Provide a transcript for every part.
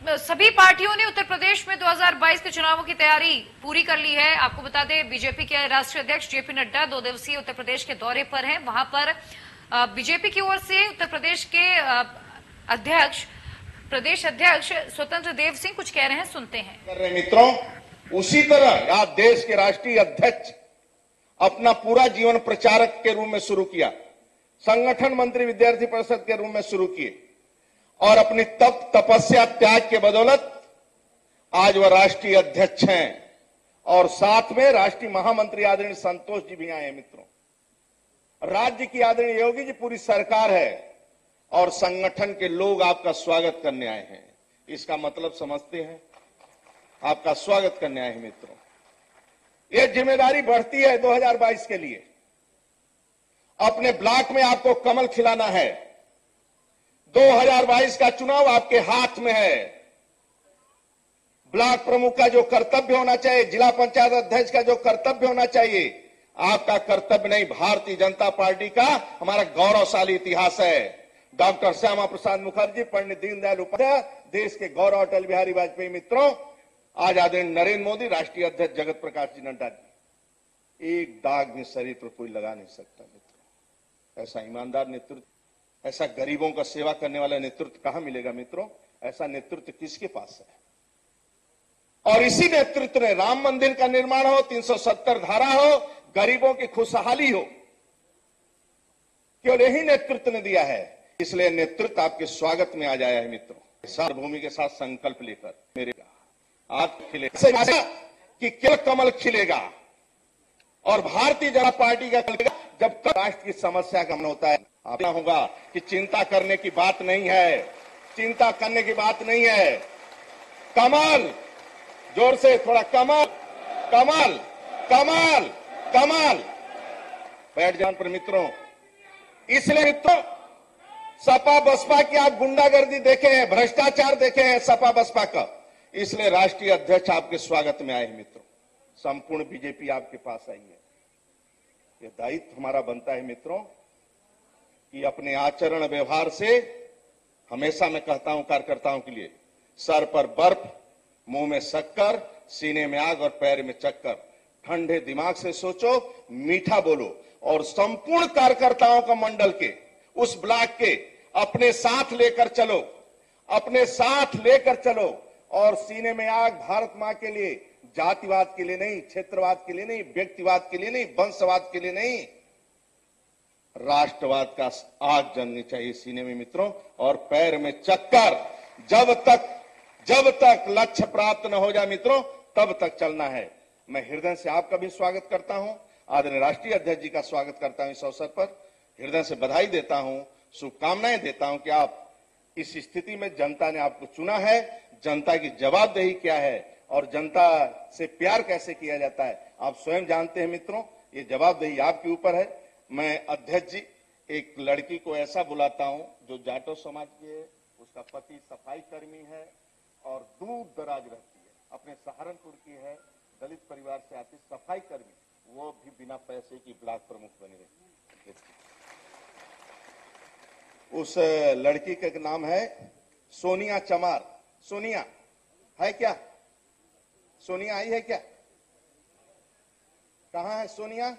सभी पार्टियों ने उत्तर प्रदेश में 2022 के चुनावों की तैयारी पूरी कर ली है। आपको बता दें, बीजेपी के राष्ट्रीय अध्यक्ष जेपी नड्डा 2 दिवसीय उत्तर प्रदेश के दौरे पर हैं। वहां पर बीजेपी की ओर से उत्तर प्रदेश के प्रदेश अध्यक्ष स्वतंत्र देव सिंह कुछ कह रहे हैं, सुनते हैं। कर रहे मित्रों, उसी तरह आप देश के राष्ट्रीय अध्यक्ष अपना पूरा जीवन प्रचारक के रूप में शुरू किया, संगठन मंत्री विद्यार्थी परिषद के रूप में शुरू किए और अपनी तपस्या त्याग के बदौलत आज वह राष्ट्रीय अध्यक्ष हैं और साथ में राष्ट्रीय महामंत्री आदरणीय संतोष जी भी आए हैं। मित्रों, राज्य की आदरणीय योगी जी पूरी सरकार है और संगठन के लोग आपका स्वागत करने आए हैं। इसका मतलब समझते हैं, आपका स्वागत करने आए हैं। मित्रों, यह जिम्मेदारी बढ़ती है 2022 के लिए। अपने ब्लॉक में आपको कमल खिलाना है। 2022 का चुनाव आपके हाथ में है। ब्लॉक प्रमुख का जो कर्तव्य होना चाहिए, जिला पंचायत अध्यक्ष का जो कर्तव्य होना चाहिए, आपका कर्तव्य नहीं, भारतीय जनता पार्टी का हमारा गौरवशाली इतिहास है। डॉक्टर श्यामा प्रसाद मुखर्जी, पंडित दीनदयाल उपाध्याय, देश के गौरव अटल बिहारी वाजपेयी, मित्रों आज आदरणीय नरेंद्र मोदी, राष्ट्रीय अध्यक्ष जगत प्रकाश जी नड्डा जी, एक दाग भी शरीर पर कोई लगा नहीं सकता। मित्रों, ऐसा ईमानदार नेतृत्व, ऐसा गरीबों का सेवा करने वाला नेतृत्व कहां मिलेगा? मित्रों, ऐसा नेतृत्व किसके पास है? और इसी नेतृत्व ने राम मंदिर का निर्माण हो, 370 धारा हो, गरीबों की खुशहाली हो, केवल यही नेतृत्व ने दिया है। इसलिए नेतृत्व आपके स्वागत में आ जाया है। मित्रों, सार्वभौमी के साथ संकल्प लेकर मेरे आप खिलेगा कि केवल कमल खिलेगा और भारतीय जनता पार्टी का खिलेगा जब तक राष्ट्र की समस्या का मन होता है। आपको होगा कि चिंता करने की बात नहीं है, चिंता करने की बात नहीं है। कमल, जोर से थोड़ा, कमल कमल कमल कमल। बैठ जान पर मित्रों, इसलिए मित्रों सपा बसपा की आप गुंडागर्दी देखे हैं, भ्रष्टाचार देखे हैं सपा बसपा का, इसलिए राष्ट्रीय अध्यक्ष आपके स्वागत में आए हैं। मित्रों, संपूर्ण बीजेपी आपके पास आई है। यह दायित्व हमारा बनता है मित्रों कि अपने आचरण व्यवहार से, हमेशा मैं कहता हूं कार्यकर्ताओं के लिए, सर पर बर्फ, मुंह में शक्कर, सीने में आग और पैर में चक्कर। ठंडे दिमाग से सोचो, मीठा बोलो और संपूर्ण कार्यकर्ताओं का मंडल के, उस ब्लॉक के अपने साथ लेकर चलो, अपने साथ लेकर चलो और सीने में आग भारत मां के लिए, जातिवाद के लिए नहीं, क्षेत्रवाद के लिए नहीं, व्यक्तिवाद के लिए नहीं, वंशवाद के लिए नहीं, राष्ट्रवाद का आग जलनी चाहिए सीने में मित्रों, और पैर में चक्कर। जब तक लक्ष्य प्राप्त न हो जाए मित्रों, तब तक चलना है। मैं हृदय से आपका भी स्वागत करता हूं, आदरणीय राष्ट्रीय अध्यक्ष जी का स्वागत करता हूं। इस अवसर पर हृदय से बधाई देता हूं, शुभकामनाएं देता हूं कि आप इस स्थिति में, जनता ने आपको चुना है, जनता की जवाबदेही क्या है और जनता से प्यार कैसे किया जाता है आप स्वयं जानते हैं। मित्रों, ये जवाबदेही आपके ऊपर है। मैं अध्यक्ष जी, एक लड़की को ऐसा बुलाता हूं जो जाटो समाज की है, उसका पति सफाई कर्मी है और दूर दराज रहती है, अपने सहारनपुर की है, दलित परिवार से आती, सफाई कर्मी, वो भी बिना पैसे की ब्लॉक प्रमुख बनी है। उस लड़की का नाम है सोनिया चमार। सोनिया है क्या? सोनिया आई है क्या? कहां है सोनिया?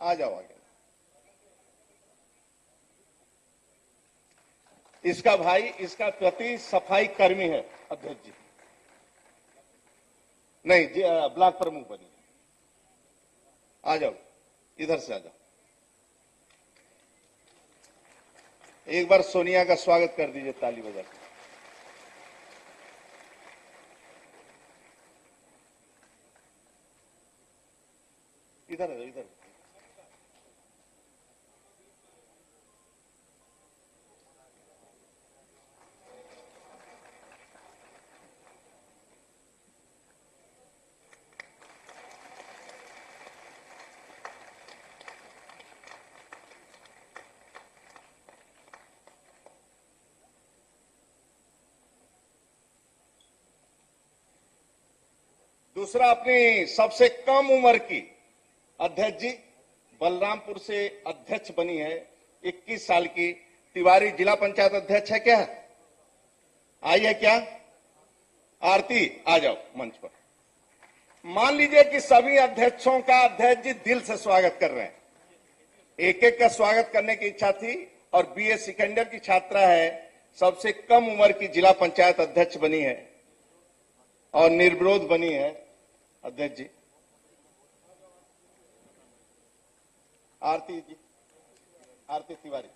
आ जाओ आगे। इसका भाई, इसका पति सफाई कर्मी है अध्यक्ष जी, नहीं जी, ब्लॉक प्रमुख बनी। आ जाओ, इधर से आ जाओ। एक बार सोनिया का स्वागत कर दीजिए ताली बजाकर। इधर है, इधर। दूसरा, अपनी सबसे कम उम्र की अध्यक्ष जी, बलरामपुर से अध्यक्ष बनी है, 21 साल की तिवारी, जिला पंचायत अध्यक्ष है क्या? आई है क्या? आरती आ जाओ मंच पर। मान लीजिए कि सभी अध्यक्षों का अध्यक्ष जी दिल से स्वागत कर रहे हैं। एक एक का स्वागत करने की इच्छा थी और बीए सेकेंड ईयर की छात्रा है, सबसे कम उम्र की जिला पंचायत अध्यक्ष बनी है और निर्विरोध बनी है। अध्यक्ष जी आरती जी, आरती तिवारी।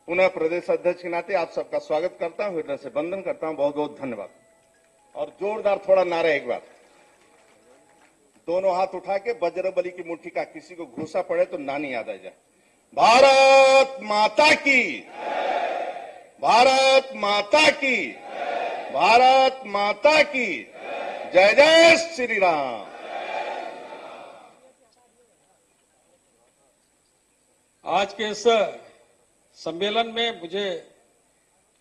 पुनः प्रदेश अध्यक्ष के नाते आप सबका स्वागत करता हूं, हृदय से वंदन करता हूं। बहुत बहुत धन्यवाद। और जोरदार थोड़ा नारा एक बार, दोनों हाथ उठा के बजरंगबली की मुट्ठी का, किसी को घूसा पड़े तो नानी याद आ जाए। भारत माता की, भारत माता की, भारत माता की जय जय श्री राम। आज के इस सम्मेलन में मुझे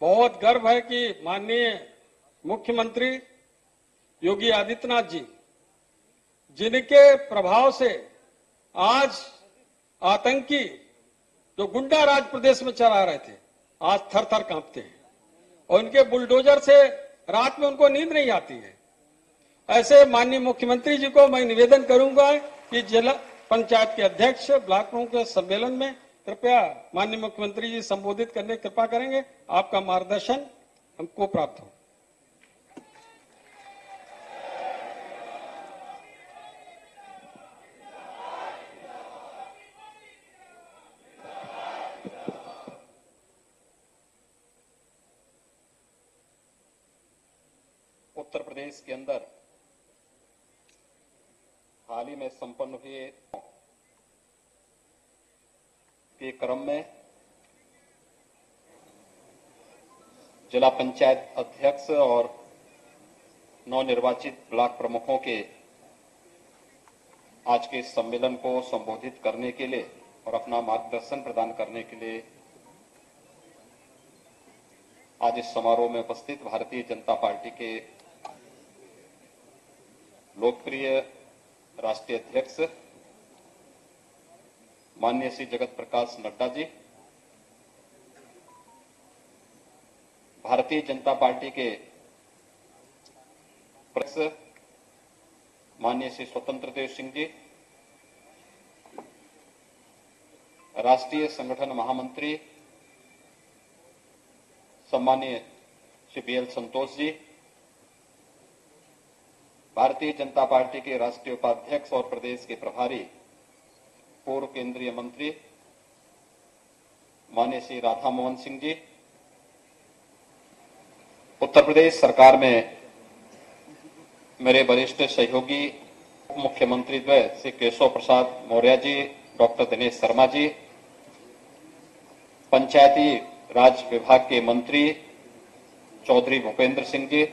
बहुत गर्व है कि माननीय मुख्यमंत्री योगी आदित्यनाथ जी, जिनके प्रभाव से आज आतंकी जो गुंडा राज प्रदेश में चला रहे थे, आज थर थर कांपते हैं और उनके बुलडोजर से रात में उनको नींद नहीं आती है। ऐसे माननीय मुख्यमंत्री जी को मैं निवेदन करूंगा कि जिला पंचायत के अध्यक्ष, ब्लॉक प्रमुख के सम्मेलन में कृपया माननीय मुख्यमंत्री जी संबोधित करने की कृपा करेंगे। आपका मार्गदर्शन हमको प्राप्त हो। उत्तर प्रदेश के अंदर हाल ही में संपन्न हुए के क्रम में जिला पंचायत अध्यक्ष और नवनिर्वाचित ब्लॉक प्रमुखों के आज के इस सम्मेलन को संबोधित करने के लिए और अपना मार्गदर्शन प्रदान करने के लिए आज इस समारोह में उपस्थित भारतीय जनता पार्टी के लोकप्रिय राष्ट्रीय अध्यक्ष माननीय श्री जगत प्रकाश नड्डा जी, भारतीय जनता पार्टी के अध्यक्ष माननीय श्री स्वतंत्र देव सिंह जी, राष्ट्रीय संगठन महामंत्री सम्मानीय श्री बीएल संतोष जी, भारतीय जनता पार्टी के राष्ट्रीय उपाध्यक्ष और प्रदेश के प्रभारी पूर्व केंद्रीय मंत्री माननीय श्री राधा मोहन सिंह जी, उत्तर प्रदेश सरकार में मेरे वरिष्ठ सहयोगी उप मुख्यमंत्री द्वय श्री केशव प्रसाद मौर्य जी, डॉक्टर दिनेश शर्मा जी, पंचायती राज विभाग के मंत्री चौधरी भूपेंद्र सिंह जी,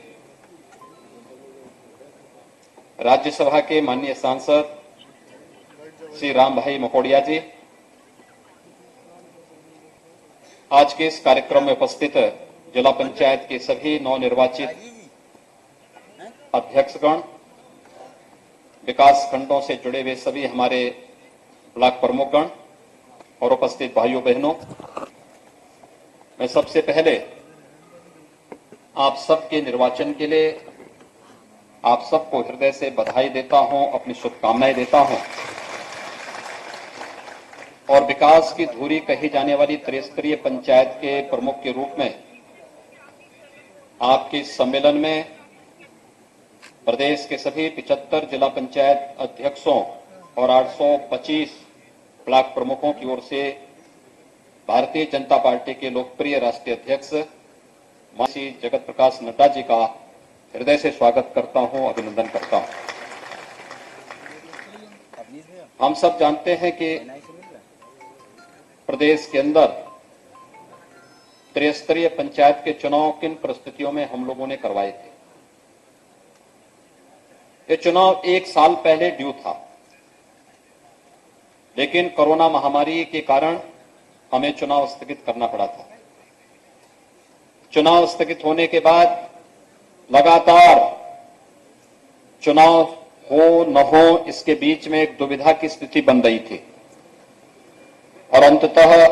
राज्यसभा के माननीय सांसद श्री राम भाई मकोड़िया जी, आज के इस कार्यक्रम में उपस्थित जिला पंचायत के सभी नवनिर्वाचित अध्यक्षगण, विकास खंडों से जुड़े हुए सभी हमारे ब्लॉक प्रमुखगण और उपस्थित भाइयों बहनों, मैं सबसे पहले आप सबके निर्वाचन के लिए आप सबको हृदय से बधाई देता हूं, अपनी शुभकामनाएं देता हूं और विकास की धुरी कही जाने वाली त्रिस्तरीय पंचायत के प्रमुख के रूप में आपके इस सम्मेलन में प्रदेश के सभी 75 जिला पंचायत अध्यक्षों और 825 ब्लॉक प्रमुखों की ओर से भारतीय जनता पार्टी के लोकप्रिय राष्ट्रीय अध्यक्ष श्री जगत प्रकाश नड्डा जी का हृदय से स्वागत करता हूं, अभिनंदन करता हूं। हम सब जानते हैं कि प्रदेश के अंदर त्रिस्तरीय पंचायत के चुनाव किन परिस्थितियों में हम लोगों ने करवाए थे। ये चुनाव 1 साल पहले ड्यू था, लेकिन कोरोना महामारी के कारण हमें चुनाव स्थगित करना पड़ा था। चुनाव स्थगित होने के बाद लगातार चुनाव हो न हो इसके बीच में एक दुविधा की स्थिति बन रही थी और अंततः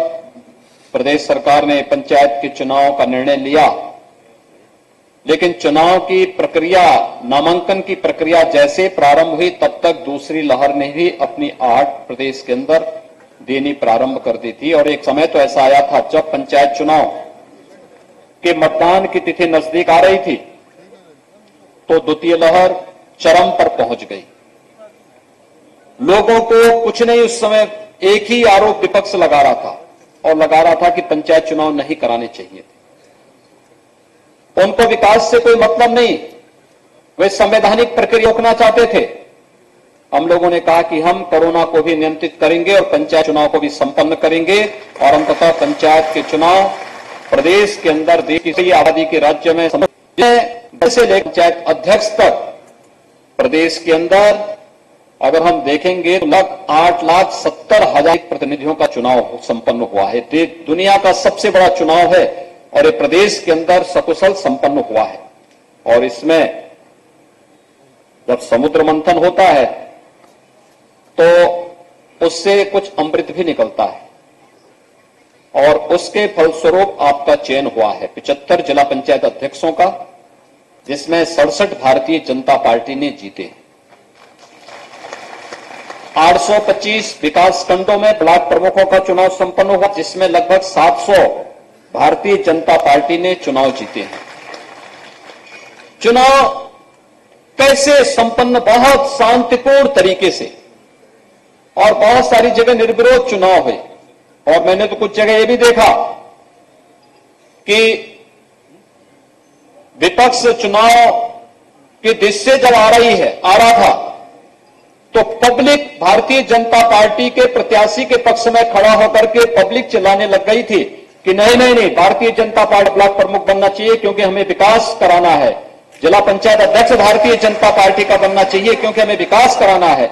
प्रदेश सरकार ने पंचायत के चुनाव का निर्णय लिया। लेकिन चुनाव की प्रक्रिया, नामांकन की प्रक्रिया जैसे प्रारंभ हुई तब तक दूसरी लहर ने भी अपनी आहट प्रदेश के अंदर देनी प्रारंभ कर दी थी और एक समय तो ऐसा आया था जब पंचायत चुनाव के मतदान की तिथि नजदीक आ रही थी तो द्वितीय लहर चरम पर पहुंच गई। लोगों को कुछ नहीं, उस समय एक ही आरोप विपक्ष लगा रहा था और लगा रहा था कि पंचायत चुनाव नहीं कराने चाहिए थे। उनको विकास से कोई मतलब नहीं, वे संवैधानिक प्रक्रिया रोकना चाहते थे। हम लोगों ने कहा कि हम कोरोना को भी नियंत्रित करेंगे और पंचायत चुनाव को भी संपन्न करेंगे और अंततः पंचायत के चुनाव प्रदेश के अंदर देश की आबादी के राज्य में से लेकर पंचायत अध्यक्ष तक प्रदेश के अंदर अगर हम देखेंगे तो लगभग 8,70,000 प्रतिनिधियों का चुनाव संपन्न हुआ है। दुनिया का सबसे बड़ा चुनाव है और ये प्रदेश के अंदर सकुशल संपन्न हुआ है। और इसमें जब समुद्र मंथन होता है तो उससे कुछ अमृत भी निकलता है और उसके फलस्वरूप आपका चयन हुआ है 75 जिला पंचायत अध्यक्षों का, जिसमें 67 भारतीय जनता पार्टी ने जीते। 825 विकास खंडों में ब्लॉक प्रमुखों का चुनाव संपन्न हुआ, जिसमें लगभग 700 भारतीय जनता पार्टी ने चुनाव जीते हैं। चुनाव कैसे संपन्न? बहुत शांतिपूर्ण तरीके से और बहुत सारी जगह निर्विरोध चुनाव हुए। और मैंने तो कुछ जगह यह भी देखा कि विपक्ष चुनाव की दृश्य जब आ रहा था तो पब्लिक भारतीय जनता पार्टी के प्रत्याशी के पक्ष में खड़ा होकर के पब्लिक चिल्लाने लग गई थी कि नहीं, भारतीय जनता पार्टी ब्लॉक प्रमुख बनना चाहिए क्योंकि हमें विकास कराना है। जिला पंचायत अध्यक्ष भारतीय जनता पार्टी का बनना चाहिए क्योंकि हमें विकास कराना है।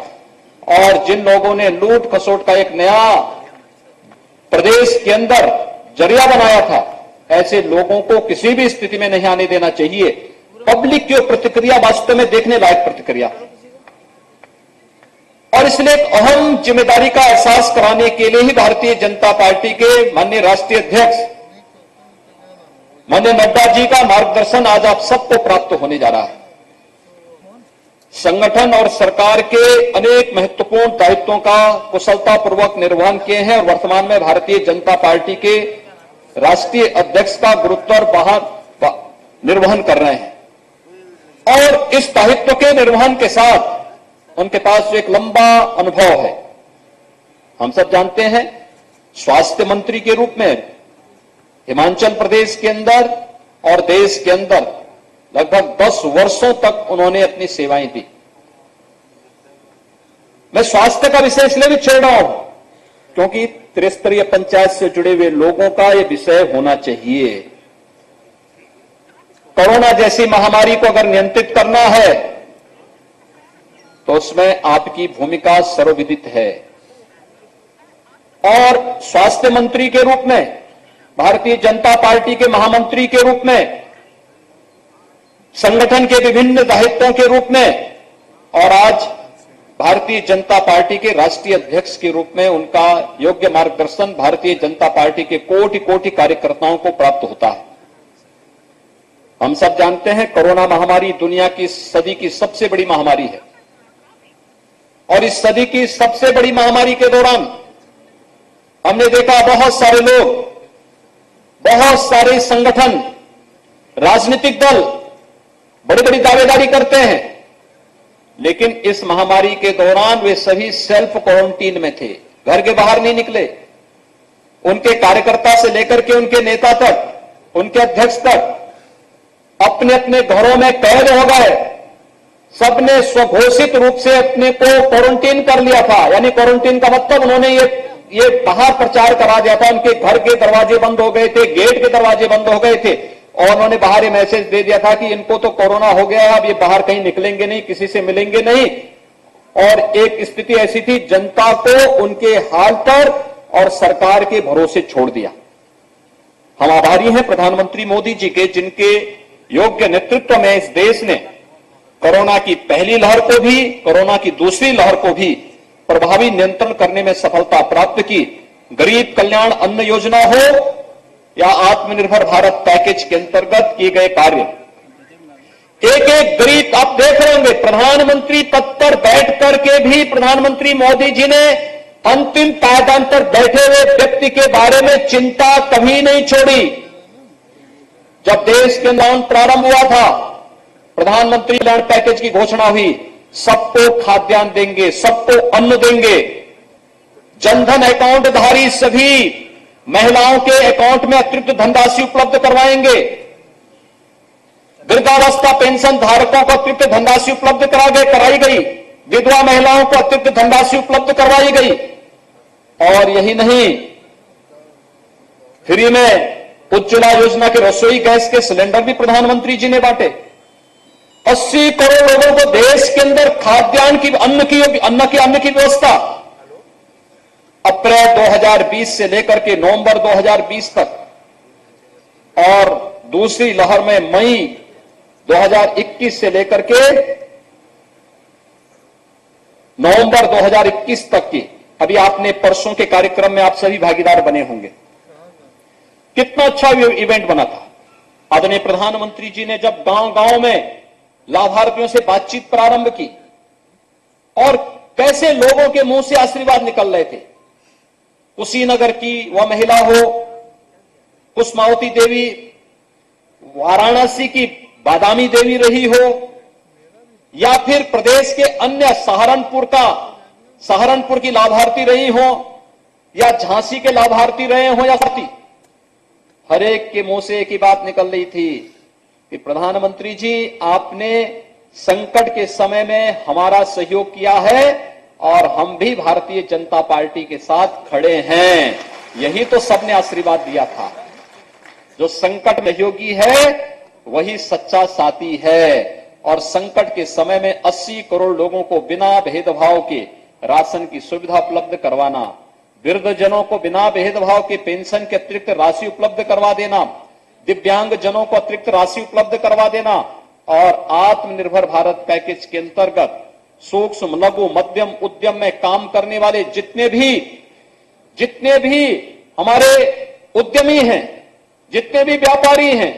और जिन लोगों ने लूट खसोट का एक नया प्रदेश के अंदर जरिया बनाया था, ऐसे लोगों को किसी भी स्थिति में नहीं आने देना चाहिए। पब्लिक की प्रतिक्रिया वास्तव में देखने लायक प्रतिक्रिया, और इसलिए एक अहम जिम्मेदारी का एहसास कराने के लिए ही भारतीय जनता पार्टी के माननीय राष्ट्रीय अध्यक्ष माननीय नड्डा जी का मार्गदर्शन आज आप सबको प्राप्त होने जा रहा है। संगठन और सरकार के अनेक महत्वपूर्ण दायित्वों का कुशलतापूर्वक निर्वहन किए हैं और वर्तमान में भारतीय जनता पार्टी के राष्ट्रीय अध्यक्ष का गुरुत्वर निर्वहन कर रहे हैं। और इस दायित्व के निर्वहन के साथ उनके पास एक लंबा अनुभव है। हम सब जानते हैं स्वास्थ्य मंत्री के रूप में हिमाचल प्रदेश के अंदर और देश के अंदर लगभग 10 वर्षों तक उन्होंने अपनी सेवाएं दी। मैं स्वास्थ्य का विषय इसलिए भी छेड़ रहा हूं क्योंकि त्रिस्तरीय पंचायत से जुड़े हुए लोगों का यह विषय होना चाहिए। कोरोना जैसी महामारी को अगर नियंत्रित करना है तो उसमें आपकी भूमिका सर्वविदित है। और स्वास्थ्य मंत्री के रूप में, भारतीय जनता पार्टी के महामंत्री के रूप में, संगठन के विभिन्न दायित्वों के रूप में और आज भारतीय जनता पार्टी के राष्ट्रीय अध्यक्ष के रूप में उनका योग्य मार्गदर्शन भारतीय जनता पार्टी के कोटि कोटि कार्यकर्ताओं को प्राप्त होता है। हम सब जानते हैं कोरोना महामारी दुनिया की सदी की सबसे बड़ी महामारी है और इस सदी की सबसे बड़ी महामारी के दौरान हमने देखा बहुत सारे लोग, बहुत सारे संगठन, राजनीतिक दल बड़ी बड़ी दावेदारी करते हैं, लेकिन इस महामारी के दौरान वे सभी सेल्फ क्वारंटीन में थे, घर के बाहर नहीं निकले। उनके कार्यकर्ता से लेकर के उनके नेता तक, उनके अध्यक्ष तक अपने अपने घरों में कैद हो गए। सबने स्वघोषित रूप से अपने को क्वारंटीन कर लिया था। यानी क्वारंटीन का मतलब उन्होंने ये बाहर प्रचार करा दिया था। उनके घर के दरवाजे बंद हो गए थे, गेट के दरवाजे बंद हो गए थे और उन्होंने बाहर ये मैसेज दे दिया था कि इनको तो कोरोना हो गया है, अब ये बाहर कहीं निकलेंगे नहीं, किसी से मिलेंगे नहीं। और एक स्थिति ऐसी थी, जनता को उनके हाल पर और सरकार के भरोसे छोड़ दिया। हम आभारी हैं प्रधानमंत्री मोदी जी के, जिनके योग्य नेतृत्व में इस देश ने कोरोना की पहली लहर को भी, कोरोना की दूसरी लहर को भी प्रभावी नियंत्रण करने में सफलता प्राप्त की। गरीब कल्याण अन्न योजना हो या आत्मनिर्भर भारत पैकेज के अंतर्गत किए गए कार्य, एक एक गरीब, आप देख रहे होंगे प्रधानमंत्री पद पर बैठ करके भी प्रधानमंत्री मोदी जी ने अंतिम पायदान पर बैठे हुए व्यक्ति के बारे में चिंता कभी नहीं छोड़ी। जब देश के लॉकडाउन प्रारंभ हुआ था, प्रधानमंत्री कल्याण पैकेज की घोषणा हुई, सबको खाद्यान्न देंगे, सबको अन्न देंगे, जनधन अकाउंट धारी सभी महिलाओं के अकाउंट में अतिरिक्त धनराशि उपलब्ध करवाएंगे, वृद्धावस्था पेंशन धारकों को अतिरिक्त धनराशि उपलब्ध कराई गई, विधवा महिलाओं को अतिरिक्त धनराशि उपलब्ध करवाई गई। और यही नहीं, फ्री में उज्ज्वला योजना के रसोई गैस के सिलेंडर भी प्रधानमंत्री जी ने बांटे। 80 करोड़ लोगों को देश के अंदर खाद्यान्न की अन्न की व्यवस्था अप्रैल 2020 से लेकर के नवंबर 2020 तक और दूसरी लहर में मई 2021 से लेकर के नवंबर 2021 तक की, अभी आपने परसों के कार्यक्रम में आप सभी भागीदार बने होंगे, कितना अच्छा इवेंट बना था। आदरणीय प्रधानमंत्री जी ने जब गांव-गांव में लाभार्थियों से बातचीत प्रारंभ की और कैसे लोगों के मुंह से आशीर्वाद निकल रहे थे, कुशीनगर की वह महिला हो, कुसमावती देवी वाराणसी की बादामी देवी रही हो, या फिर प्रदेश के अन्य सहारनपुर की लाभार्थी रही हो, या झांसी के लाभार्थी रहे हो, या हर एक के मुंह से एक ही बात निकल रही थी कि प्रधानमंत्री जी आपने संकट के समय में हमारा सहयोग किया है और हम भी भारतीय जनता पार्टी के साथ खड़े हैं। यही तो सबने आशीर्वाद दिया था। जो संकट में सहयोगी है वही सच्चा साथी है। और संकट के समय में 80 करोड़ लोगों को बिना भेदभाव के राशन की सुविधा उपलब्ध करवाना, वृद्धजनों को बिना भेदभाव के पेंशन के अतिरिक्त राशि उपलब्ध करवा देना, दिव्यांग जनों को अतिरिक्त राशि उपलब्ध करवा देना और आत्मनिर्भर भारत पैकेज के अंतर्गत सूक्ष्म लघु मध्यम उद्यम में काम करने वाले जितने भी हमारे उद्यमी हैं, जितने भी व्यापारी हैं,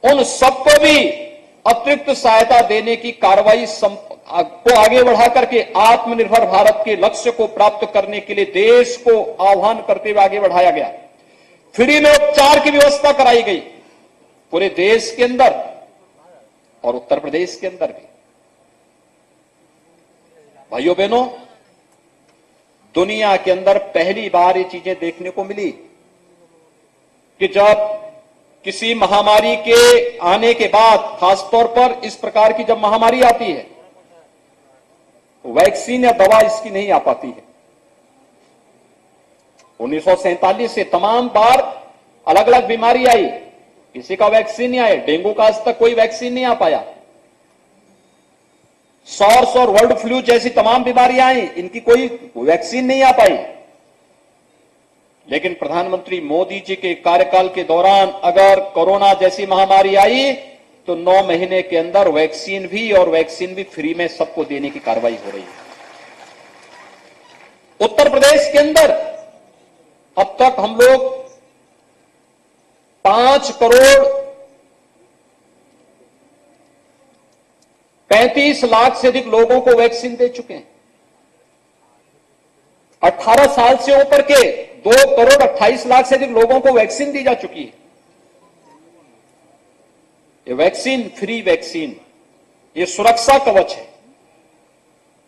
उन सबको भी अतिरिक्त सहायता देने की कार्रवाई को आगे बढ़ा करके आत्मनिर्भर भारत के लक्ष्य को प्राप्त करने के लिए देश को आह्वान करते हुए आगे बढ़ाया गया। फ्री में उपचार की व्यवस्था कराई गई पूरे देश के अंदर और उत्तर प्रदेश के अंदर भी। भाइयों बहनों, दुनिया के अंदर पहली बार ये चीजें देखने को मिली कि जब किसी महामारी के आने के बाद, खासतौर पर इस प्रकार की जब महामारी आती है, वैक्सीन या दवा इसकी नहीं आ पाती है। 1947 से तमाम बार अलग अलग बीमारी आई, किसी का वैक्सीन नहीं आया। डेंगू का आज तक कोई वैक्सीन नहीं आ पाया। सॉर्स और वर्ल्ड फ्लू जैसी तमाम बीमारियां आई, इनकी कोई वैक्सीन नहीं आ पाई। लेकिन प्रधानमंत्री मोदी जी के कार्यकाल के दौरान अगर कोरोना जैसी महामारी आई तो 9 महीने के अंदर वैक्सीन भी फ्री में सबको देने की कार्रवाई हो रही है। उत्तर प्रदेश के अंदर अब तक हम लोग 5 करोड़ 35 लाख से अधिक लोगों को वैक्सीन दे चुके हैं। 18 साल से ऊपर के 2 करोड़ 28 लाख से अधिक लोगों को वैक्सीन दी जा चुकी है। ये वैक्सीन, फ्री वैक्सीन, ये सुरक्षा कवच है।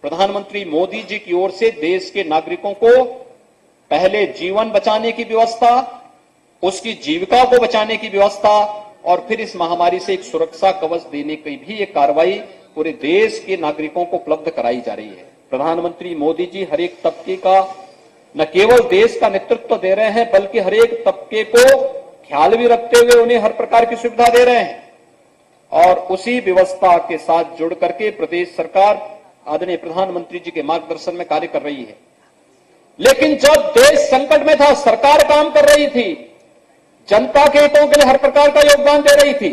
प्रधानमंत्री मोदी जी की ओर से देश के नागरिकों को पहले जीवन बचाने की व्यवस्था, उसकी जीविका को बचाने की व्यवस्था और फिर इस महामारी से एक सुरक्षा कवच देने की भी एक कार्रवाई पूरे देश के नागरिकों को उपलब्ध कराई जा रही है। प्रधानमंत्री मोदी जी हर एक तबके का न केवल देश का नेतृत्व दे रहे हैं, बल्कि हर एक तबके को ख्याल भी रखते हुए उन्हें हर प्रकार की सुविधा दे रहे हैं। और उसी व्यवस्था के साथ जुड़ करके प्रदेश सरकार आदरणीय प्रधानमंत्री जी के मार्गदर्शन में कार्य कर रही है। लेकिन जब देश संकट में था, सरकार काम कर रही थी, जनता के हितों के लिए हर प्रकार का योगदान दे रही थी,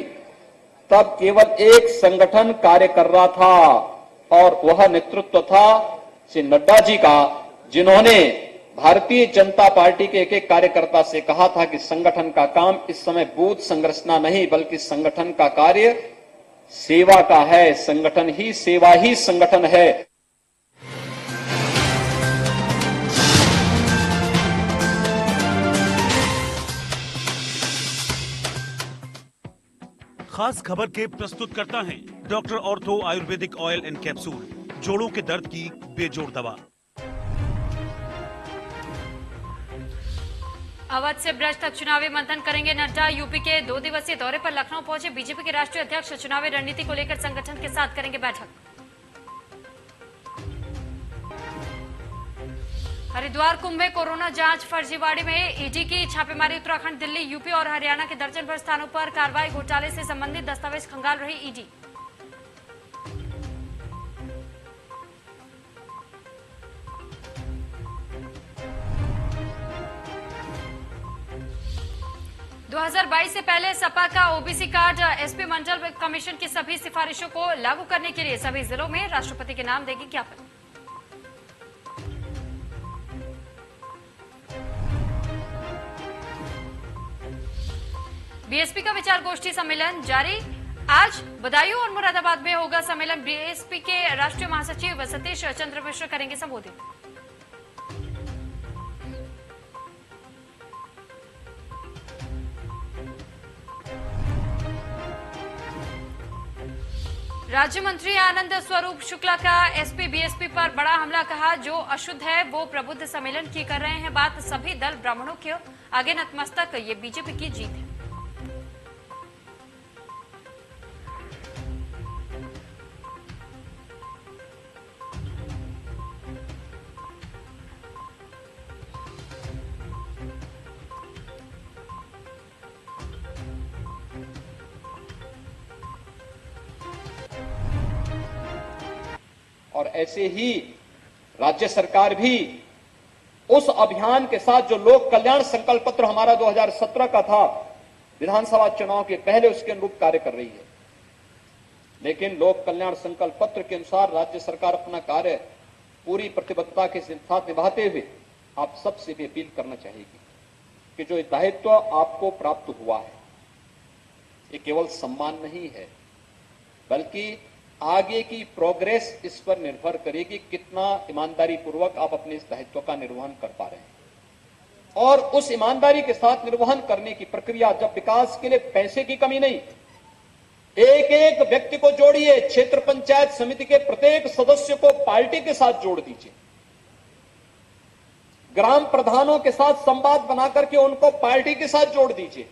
तब केवल एक संगठन कार्य कर रहा था और वह नेतृत्व था श्री नड्डा जी का, जिन्होंने भारतीय जनता पार्टी के एक एक कार्यकर्ता से कहा था कि संगठन का काम इस समय बूथ संरचना नहीं बल्कि संगठन का कार्य सेवा का है, संगठन ही सेवा ही संगठन है। खास खबर के प्रस्तुतकर्ता हैं doctor ortho Ayurvedic oil and capsule, जोड़ों के दर्द की बेजोड़ दवा। अवध से ब्रज तक चुनावी मंथन करेंगे नड्डा। यूपी के 2 दिवसीय दौरे पर लखनऊ पहुंचे बीजेपी के राष्ट्रीय अध्यक्ष चुनावी रणनीति को लेकर संगठन के साथ करेंगे बैठक। हरिद्वार कुंभ में कोरोना जांच फर्जीवाड़े में ईडी की छापेमारी। उत्तराखंड, दिल्ली, यूपी और हरियाणा के दर्जन भर स्थानों पर कार्रवाई। घोटाले से संबंधित दस्तावेज खंगाल रही ईडी। दो 2022 से पहले सपा का ओबीसी कार्ड एसपी मंडल कमीशन की सभी सिफारिशों को लागू करने के लिए सभी जिलों में राष्ट्रपति के नाम देगी ज्ञापन। बीएसपी का विचार गोष्ठी सम्मेलन जारी। आज बदायूं और मुरादाबाद में होगा सम्मेलन। बीएसपी के राष्ट्रीय महासचिव सतीश चंद्र मिश्र करेंगे संबोधित। राज्य मंत्री आनंद स्वरूप शुक्ला का एसपी बीएसपी पर बड़ा हमला। कहा, जो अशुद्ध है वो प्रबुद्ध सम्मेलन की कर रहे हैं बात। सभी दल ब्राह्मणों के आगे नतमस्तक, ये बीजेपी की जीत है। और ऐसे ही राज्य सरकार भी उस अभियान के साथ जो लोक कल्याण संकल्प पत्र हमारा 2017 का था, विधानसभा चुनाव के पहले उसके अनुरूप कार्य कर रही है। लेकिन लोक कल्याण संकल्प पत्र के अनुसार राज्य सरकार अपना कार्य पूरी प्रतिबद्धता के साथ निभाते हुए आप सबसे भी अपील करना चाहेगी कि जो दायित्व आपको प्राप्त हुआ है, ये केवल सम्मान नहीं है बल्कि आगे की प्रोग्रेस इस पर निर्भर करेगी कितना ईमानदारी पूर्वक आप अपने इस दायित्व का निर्वहन कर पा रहे हैं। और उस ईमानदारी के साथ निर्वहन करने की प्रक्रिया, जब विकास के लिए पैसे की कमी नहीं, एक एक व्यक्ति को जोड़िए, क्षेत्र पंचायत समिति के प्रत्येक सदस्य को पार्टी के साथ जोड़ दीजिए, ग्राम प्रधानों के साथ संवाद बनाकर के उनको पार्टी के साथ जोड़ दीजिए।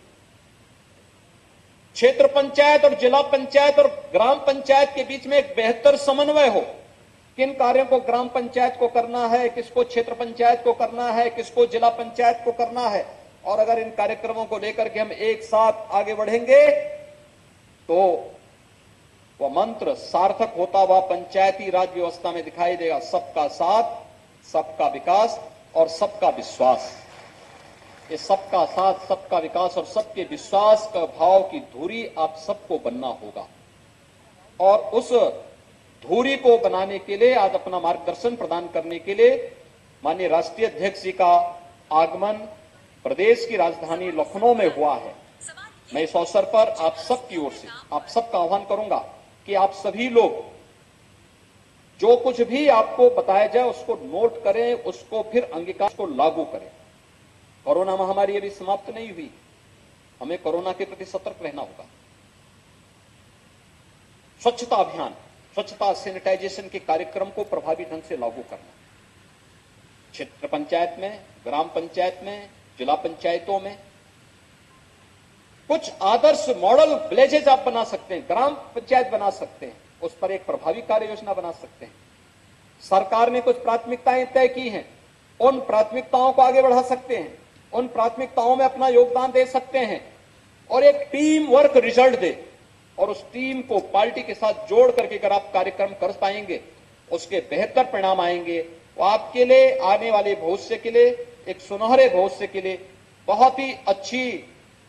क्षेत्र पंचायत और जिला पंचायत और ग्राम पंचायत के बीच में एक बेहतर समन्वय हो। किन कार्यों को ग्राम पंचायत को करना है, किसको क्षेत्र पंचायत को करना है, किसको जिला पंचायत को करना है। और अगर इन कार्यक्रमों को लेकर के हम एक साथ आगे बढ़ेंगे तो वह मंत्र सार्थक होता हुआ पंचायती राज व्यवस्था में दिखाई देगा। सबका साथ, सबका विकास और सबका विश्वास। ये सबका साथ, सबका विकास और सबके विश्वास का भाव की धुरी आप सबको बनना होगा। और उस धुरी को बनाने के लिए आज अपना मार्गदर्शन प्रदान करने के लिए माननीय राष्ट्रीय अध्यक्ष जी का आगमन प्रदेश की राजधानी लखनऊ में हुआ है। मैं इस अवसर पर आप सबकी ओर से आप सबका आह्वान करूंगा कि आप सभी लोग जो कुछ भी आपको बताया जाए उसको नोट करें, उसको फिर अंगीकार, को लागू करें। कोरोना महामारी अभी समाप्त नहीं हुई, हमें कोरोना के प्रति सतर्क रहना होगा। स्वच्छता अभियान, स्वच्छता सैनिटाइजेशन के कार्यक्रम को प्रभावी ढंग से लागू करना, क्षेत्र पंचायत में, ग्राम पंचायत में, जिला पंचायतों में कुछ आदर्श मॉडल विलेजेस आप बना सकते हैं, ग्राम पंचायत बना सकते हैं, उस पर एक प्रभावी कार्य योजना बना सकते हैं। सरकार ने कुछ प्राथमिकताएं तय की हैं, उन प्राथमिकताओं को आगे बढ़ा सकते हैं, उन प्राथमिकताओं में अपना योगदान दे सकते हैं और एक टीम वर्क रिजल्ट दे। और उस टीम को पार्टी के साथ जोड़ करके अगर आप कार्यक्रम कर पाएंगे, उसके बेहतर परिणाम आएंगे। वो आपके लिए आने वाले भविष्य के लिए, एक सुनहरे भविष्य के लिए बहुत ही अच्छी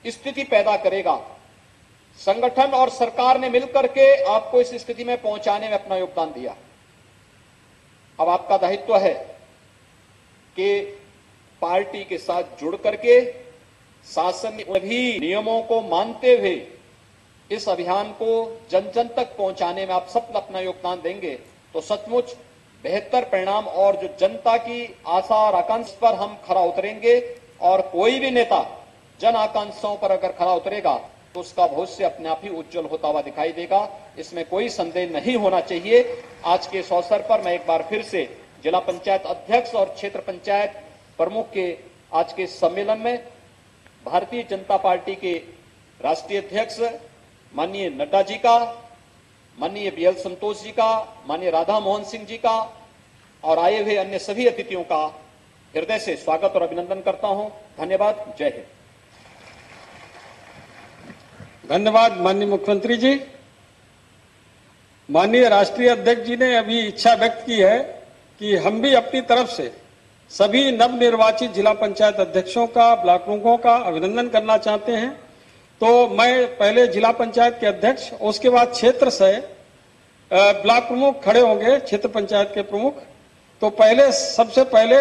स्थिति पैदा करेगा। संगठन और सरकार ने मिलकर के आपको इस स्थिति में पहुंचाने में अपना योगदान दिया। अब आपका दायित्व है कि पार्टी के साथ जुड़ करके शासन सभी नियमों को मानते हुए इस अभियान को जन जन तक पहुंचाने में आप सब अपना योगदान देंगे तो सचमुच बेहतर परिणाम और जो जनता की आशा और आकांक्षा पर हम खरा उतरेंगे। और कोई भी नेता जन आकांक्षाओं पर अगर खरा उतरेगा तो उसका भविष्य अपने आप ही उज्जवल होता हुआ दिखाई देगा, इसमें कोई संदेह नहीं होना चाहिए। आज के इस अवसर पर मैं एक बार फिर से जिला पंचायत अध्यक्ष और क्षेत्र पंचायत प्रमुख के आज के सम्मेलन में भारतीय जनता पार्टी के राष्ट्रीय अध्यक्ष माननीय नड्डा जी का, माननीय बीएल संतोष जी का, माननीय राधा मोहन सिंह जी का और आए हुए अन्य सभी अतिथियों का हृदय से स्वागत और अभिनंदन करता हूं। धन्यवाद। जय हिंद। धन्यवाद माननीय मुख्यमंत्री जी। माननीय राष्ट्रीय अध्यक्ष जी ने अभी इच्छा व्यक्त की है कि हम भी अपनी तरफ से सभी नवनिर्वाचित जिला पंचायत अध्यक्षों का, ब्लॉक प्रमुखों का अभिनंदन करना चाहते हैं। तो मैं पहले जिला पंचायत के अध्यक्ष, उसके बाद क्षेत्र से ब्लॉक प्रमुख खड़े होंगे, क्षेत्र पंचायत के प्रमुख। तो पहले सबसे पहले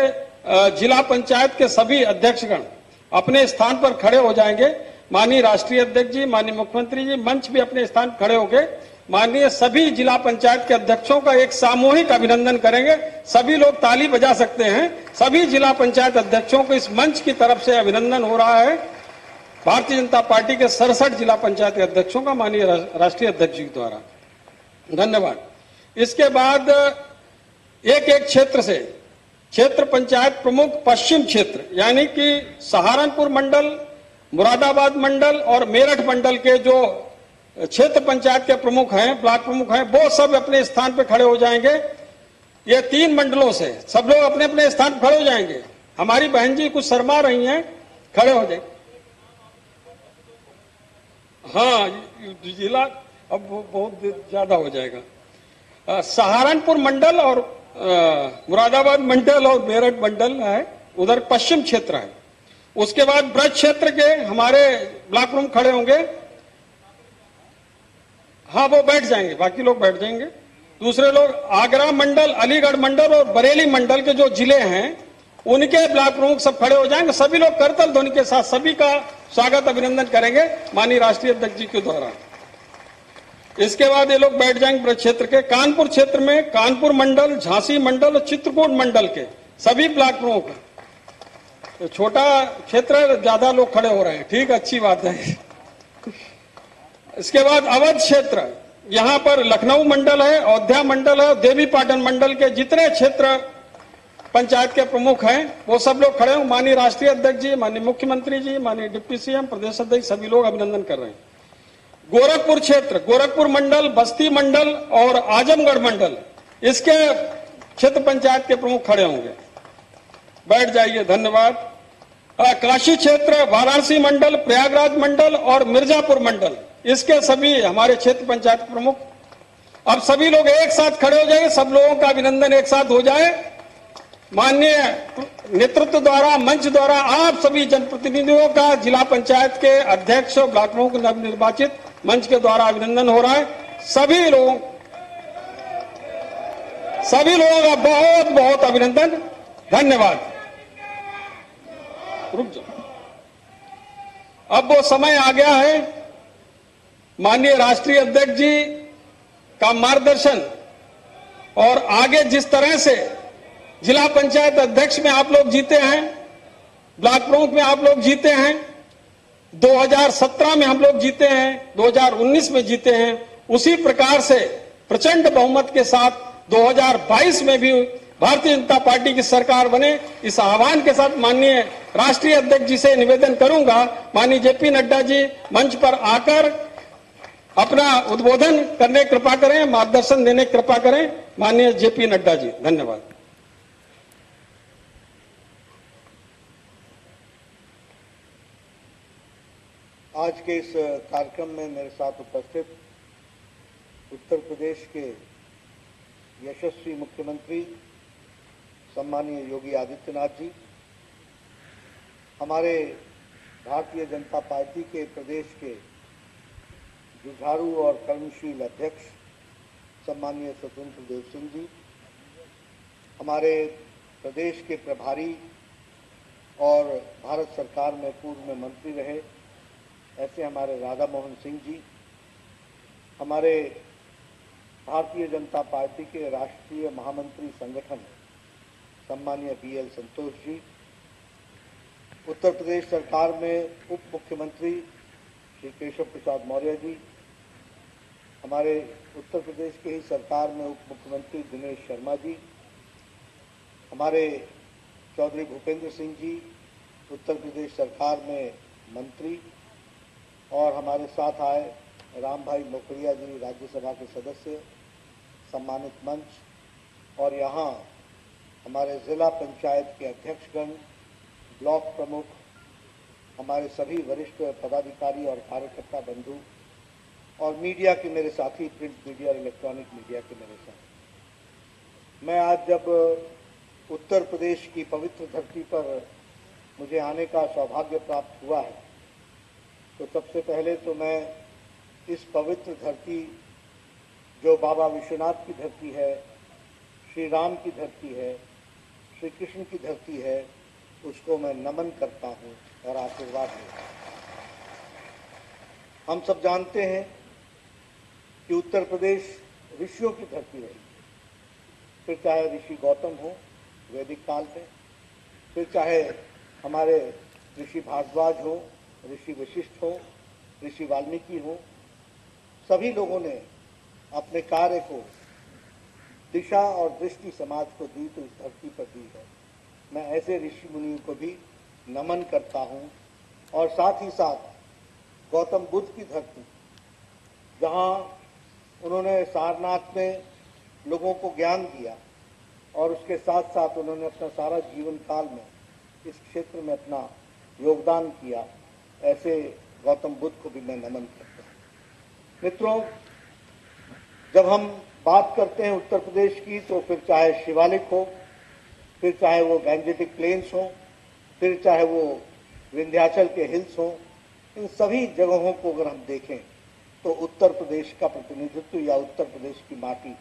जिला पंचायत के सभी अध्यक्षगण अपने स्थान पर खड़े हो जाएंगे। माननीय राष्ट्रीय अध्यक्ष जी, माननीय मुख्यमंत्री जी मंच भी अपने स्थान खड़े होंगे। माननीय सभी जिला पंचायत के अध्यक्षों का एक सामूहिक अभिनंदन करेंगे। सभी लोग ताली बजा सकते हैं। सभी जिला पंचायत अध्यक्षों को इस मंच की तरफ से अभिनंदन हो रहा है। भारतीय जनता पार्टी के 67 जिला पंचायत के अध्यक्षों का माननीय राष्ट्रीय अध्यक्ष जी द्वारा धन्यवाद। इसके बाद एक एक क्षेत्र से क्षेत्र पंचायत प्रमुख पश्चिम क्षेत्र यानी कि सहारनपुर मंडल, मुरादाबाद मंडल और मेरठ मंडल के जो क्षेत्र पंचायत के प्रमुख हैं, ब्लॉक प्रमुख हैं, वो सब अपने स्थान पर खड़े हो जाएंगे। ये 3 मंडलों से सब लोग अपने अपने स्थान पर खड़े हो जाएंगे। हमारी बहन जी कुछ शर्मा रही हैं, खड़े हो जाएंगे। हाँ, जिला अब बहुत ज्यादा हो जाएगा। सहारनपुर मंडल और मुरादाबाद मंडल और मेरठ मंडल है, उधर पश्चिम क्षेत्र है। उसके बाद ब्रज क्षेत्र के हमारे ब्लॉक प्रमुख खड़े होंगे। हाँ, वो बैठ जाएंगे, बाकी लोग बैठ जाएंगे। दूसरे लोग आगरा मंडल, अलीगढ़ मंडल और बरेली मंडल के जो जिले हैं उनके ब्लॉक प्रमुख सब खड़े हो जाएंगे। सभी लोग करतल ध्वनि के साथ सभी का स्वागत अभिनंदन करेंगे माननीय राष्ट्रीय अध्यक्ष जी के द्वारा। इसके बाद ये लोग बैठ जाएंगे ब्रज क्षेत्र के। कानपुर क्षेत्र में कानपुर मंडल, झांसी मंडल और चित्रकूट मंडल के सभी ब्लॉक प्रमुख। तो छोटा क्षेत्र, ज्यादा लोग खड़े हो रहे हैं, ठीक, अच्छी बात है। इसके बाद अवध क्षेत्र, यहां पर लखनऊ मंडल है, अयोध्या मंडल है, देवी पाटन मंडल के जितने क्षेत्र पंचायत के प्रमुख हैं वो सब लोग खड़े हैं। माननीय राष्ट्रीय अध्यक्ष जी, माननीय मुख्यमंत्री जी, माननीय डिप्टी सीएम, प्रदेश अध्यक्ष सभी लोग अभिनंदन कर रहे हैं। गोरखपुर क्षेत्र, गोरखपुर मंडल, बस्ती मंडल और आजमगढ़ मंडल, इसके क्षेत्र पंचायत के प्रमुख खड़े होंगे। बैठ जाइए, धन्यवाद। काशी क्षेत्र, वाराणसी मंडल, प्रयागराज मंडल और मिर्जापुर मंडल, इसके सभी हमारे क्षेत्र पंचायत प्रमुख। अब सभी लोग एक साथ खड़े हो जाएंगे, सब लोगों का अभिनंदन एक साथ हो जाए। माननीय नेतृत्व द्वारा, मंच द्वारा आप सभी जनप्रतिनिधियों का जिला पंचायत के अध्यक्ष और ब्लॉक प्रमुख नवनिर्वाचित मंच के द्वारा अभिनंदन हो रहा है। सभी लोगों का बहुत बहुत अभिनंदन, धन्यवाद। रुक जाओ, अब वो समय आ गया है माननीय राष्ट्रीय अध्यक्ष जी का मार्गदर्शन और आगे जिस तरह से जिला पंचायत अध्यक्ष में आप लोग जीते हैं, ब्लॉक प्रमुख में आप लोग जीते हैं, 2017 में हम लोग जीते हैं, 2019 में जीते हैं, उसी प्रकार से प्रचंड बहुमत के साथ 2022 में भी भारतीय जनता पार्टी की सरकार बने, इस आह्वान के साथ माननीय राष्ट्रीय अध्यक्ष जी से निवेदन करूंगा, माननीय जेपी नड्डा जी मंच पर आकर अपना उद्बोधन करने की कृपा करें, मार्गदर्शन देने की कृपा करें। माननीय जेपी नड्डा जी, धन्यवाद। आज के इस कार्यक्रम में मेरे साथ उपस्थित उत्तर प्रदेश के यशस्वी मुख्यमंत्री सम्मानीय योगी आदित्यनाथ जी, हमारे भारतीय जनता पार्टी के प्रदेश के जुझारू और कर्मशील अध्यक्ष सम्माननीय स्वतंत्र देव सिंह जी, हमारे प्रदेश के प्रभारी और भारत सरकार में पूर्व में मंत्री रहे ऐसे हमारे राधा मोहन सिंह जी, हमारे भारतीय जनता पार्टी के राष्ट्रीय महामंत्री संगठन सम्माननीय BL संतोष जी, उत्तर प्रदेश सरकार में उप मुख्यमंत्री श्री केशव प्रसाद मौर्य जी, हमारे उत्तर प्रदेश के ही सरकार में उप मुख्यमंत्री दिनेश शर्मा जी, हमारे चौधरी भूपेंद्र सिंह जी उत्तर प्रदेश सरकार में मंत्री, और हमारे साथ आए राम भाई मोकरिया जी राज्यसभा के सदस्य, सम्मानित मंच, और यहाँ हमारे जिला पंचायत के अध्यक्षगण, ब्लॉक प्रमुख, हमारे सभी वरिष्ठ पदाधिकारी और कार्यकर्ता बंधु, और मीडिया के मेरे साथी, प्रिंट मीडिया और इलेक्ट्रॉनिक मीडिया के मेरे साथी। मैं आज जब उत्तर प्रदेश की पवित्र धरती पर मुझे आने का सौभाग्य प्राप्त हुआ है, तो सबसे पहले तो मैं इस पवित्र धरती, जो बाबा विश्वनाथ की धरती है, श्री राम की धरती है, श्री कृष्ण की धरती है, उसको मैं नमन करता हूँ और आशीर्वाद देता हूँ। हम सब जानते हैं कि उत्तर प्रदेश ऋषियों की धरती रही, फिर चाहे ऋषि गौतम हो वैदिक काल में, फिर चाहे हमारे ऋषि भारद्वाज हो, ऋषि वशिष्ठ हो, ऋषि वाल्मीकि हो, सभी लोगों ने अपने कार्य को दिशा और दृष्टि समाज को दी तो इस धरती पर दी है। मैं ऐसे ऋषि मुनियों को भी नमन करता हूँ, और साथ ही साथ गौतम बुद्ध की धरती, जहाँ उन्होंने सारनाथ में लोगों को ज्ञान दिया और उसके साथ साथ उन्होंने अपना सारा जीवन काल में इस क्षेत्र में अपना योगदान किया, ऐसे गौतम बुद्ध को भी मैं नमन करता हूँ। मित्रों, जब हम बात करते हैं उत्तर प्रदेश की, तो फिर चाहे शिवालिक हो, फिर चाहे वो गैंजेटिक प्लेन्स हो, फिर चाहे वो विंध्याचल के हिल्स हो, इन सभी जगहों को अगर हम देखें तो उत्तर प्रदेश का प्रतिनिधित्व या उत्तर प्रदेश की माटी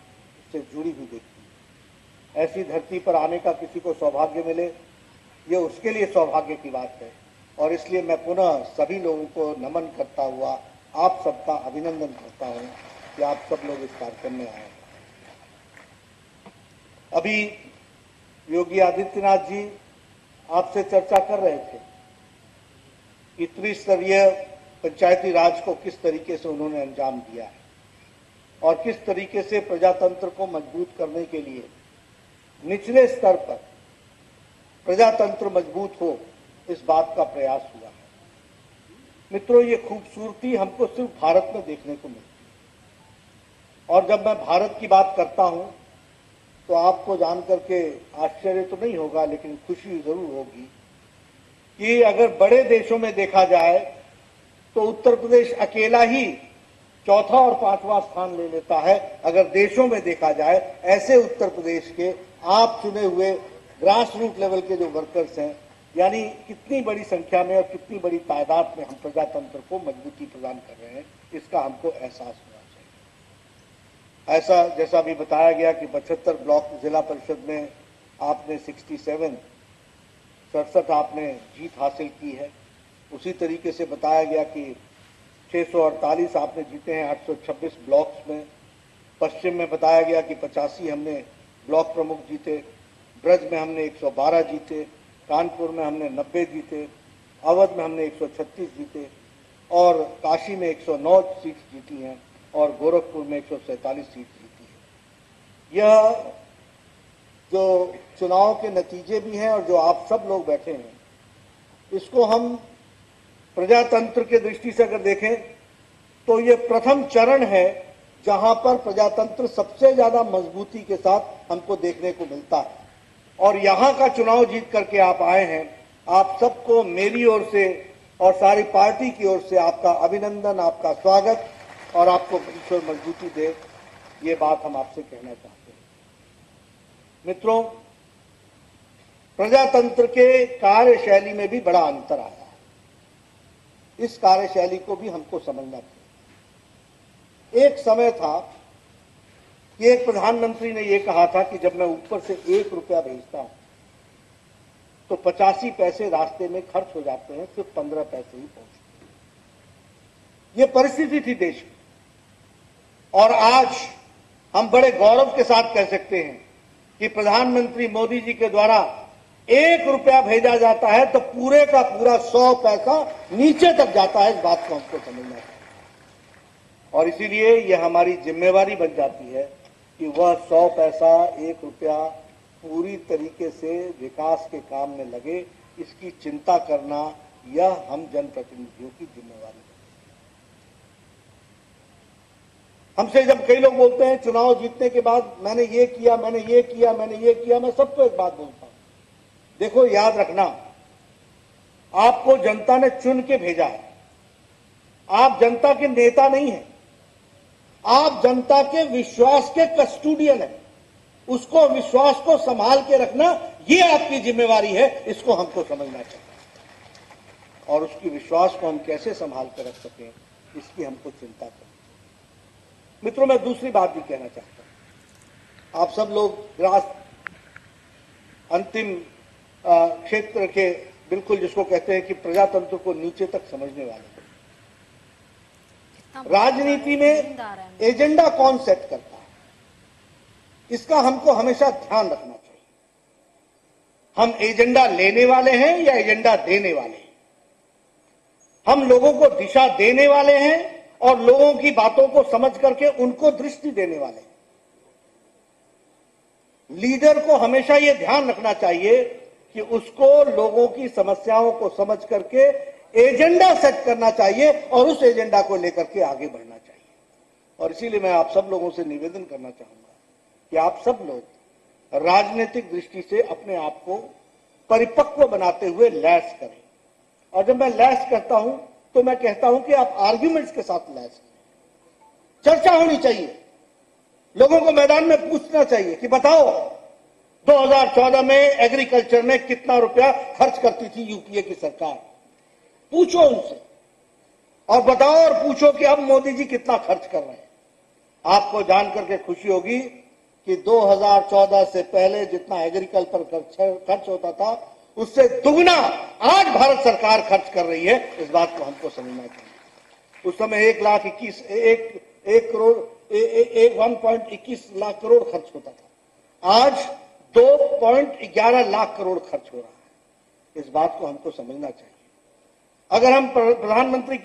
से जुड़ी हुई दिखती है। ऐसी धरती पर आने का किसी को सौभाग्य मिले, ये उसके लिए सौभाग्य की बात है, और इसलिए मैं पुनः सभी लोगों को नमन करता हुआ आप सबका अभिनंदन करता हूं कि आप सब लोग इस कार्यक्रम में आए। अभी योगी आदित्यनाथ जी आपसे चर्चा कर रहे थे कि त्रिस्तरीय पंचायती राज को किस तरीके से उन्होंने अंजाम दिया है और किस तरीके से प्रजातंत्र को मजबूत करने के लिए निचले स्तर पर प्रजातंत्र मजबूत हो, इस बात का प्रयास हुआ है। मित्रों, ये खूबसूरती हमको सिर्फ भारत में देखने को मिलती है, और जब मैं भारत की बात करता हूं तो आपको जानकर के आश्चर्य तो नहीं होगा, लेकिन खुशी जरूर होगी कि अगर बड़े देशों में देखा जाए तो उत्तर प्रदेश अकेला ही चौथा और पांचवा स्थान ले लेता है। अगर देशों में देखा जाए, ऐसे उत्तर प्रदेश के आप चुने हुए ग्रास रूट लेवल के जो वर्कर्स हैं, यानी कितनी बड़ी संख्या में और कितनी बड़ी तादाद में हम प्रजातंत्र को मजबूती प्रदान कर रहे हैं, इसका हमको एहसास होना चाहिए। ऐसा जैसा भी बताया गया कि 75 ब्लॉक जिला परिषद में आपने 67 आपने जीत हासिल की है। उसी तरीके से बताया गया कि 648 आपने जीते हैं 826 ब्लॉक्स में। पश्चिम में बताया गया कि 85 हमने ब्लॉक प्रमुख जीते, ब्रज में हमने 112 जीते, कानपुर में हमने 90 जीते, अवध में हमने 136 जीते, और काशी में 109 सीट जीती हैं, और गोरखपुर में 147 सीट जीती है। यह जो चुनाव के नतीजे भी हैं और जो आप सब लोग बैठे हैं, इसको हम प्रजातंत्र के दृष्टि से अगर देखें तो ये प्रथम चरण है जहां पर प्रजातंत्र सबसे ज्यादा मजबूती के साथ हमको देखने को मिलता है। और यहां का चुनाव जीत करके आप आए हैं। आप सबको मेरी ओर से और सारी पार्टी की ओर से आपका अभिनंदन, आपका स्वागत, और आपको ईश्वर मजबूती दे, ये बात हम आपसे कहना चाहते हैं। मित्रों, प्रजातंत्र के कार्यशैली में भी बड़ा अंतर आया है। इस कार्यशैली को भी हमको समझना चाहिए। एक समय था कि एक प्रधानमंत्री ने यह कहा था कि जब मैं ऊपर से 1 रुपया भेजता हूं तो 85 पैसे रास्ते में खर्च हो जाते हैं, सिर्फ 15 पैसे ही पहुंचते हैं। ये परिस्थिति थी देश की, और आज हम बड़े गौरव के साथ कह सकते हैं कि प्रधानमंत्री मोदी जी के द्वारा 1 रुपया भेजा जाता है तो पूरे का पूरा 100 पैसा नीचे तक जाता है। इस बात को हमको समझना चाहिए, और इसीलिए यह हमारी जिम्मेवारी बन जाती है कि वह 100 पैसा 1 रुपया पूरी तरीके से विकास के काम में लगे, इसकी चिंता करना यह हम जनप्रतिनिधियों की जिम्मेवारी है। हमसे जब कई लोग बोलते हैं चुनाव जीतने के बाद मैंने ये किया, मैंने ये किया, मैंने ये किया, मैं सबको एक बात बोलता हूं, देखो याद रखना, आपको जनता ने चुन के भेजा है, आप जनता के नेता नहीं हैं, आप जनता के विश्वास के कस्टोडियन हैं। उसको विश्वास को संभाल के रखना ये आपकी जिम्मेवारी है, इसको हमको समझना चाहिए, और उसकी विश्वास को हम कैसे संभाल कर रख सकें इसकी हमको चिंता करनी। मित्रों, मैं दूसरी बात भी कहना चाहता हूं। आप सब लोग ग्रास अंतिम क्षेत्र के बिल्कुल जिसको कहते हैं कि प्रजातंत्र को नीचे तक समझने वाले, राजनीति में एजेंडा कौन सेट करता है, इसका हमको हमेशा ध्यान रखना चाहिए। हम एजेंडा लेने वाले हैं या एजेंडा देने वाले हैं? हम लोगों को दिशा देने वाले हैं और लोगों की बातों को समझ करके उनको दृष्टि देने वाले हैं। लीडर को हमेशा यह ध्यान रखना चाहिए कि उसको लोगों की समस्याओं को समझ करके एजेंडा सेट करना चाहिए और उस एजेंडा को लेकर के आगे बढ़ना चाहिए। और इसीलिए मैं आप सब लोगों से निवेदन करना चाहूंगा कि आप सब लोग राजनीतिक दृष्टि से अपने आप को परिपक्व बनाते हुए लैस करें। और जब मैं लैस करता हूं तो मैं कहता हूं कि आप आर्ग्यूमेंट्स के साथ लैस करें, चर्चा होनी चाहिए, लोगों को मैदान में पूछना चाहिए कि बताओ 2014 में एग्रीकल्चर में कितना रुपया खर्च करती थी यूपीए की सरकार, पूछो उनसे, और बताओ और पूछो कि अब मोदी जी कितना खर्च कर रहे हैं। आपको जान करके खुशी होगी कि 2014 से पहले जितना एग्रीकल्चर पर खर्च होता था उससे दुगना आज भारत सरकार खर्च कर रही है। इस बात को हमको समझना चाहिए। उस समय 1.21 लाख करोड़ खर्च होता था, आज 2.11 लाख करोड़ खर्च हो रहा है। इस बात को हमको समझना चाहिए। अगर हम प्रधानमंत्री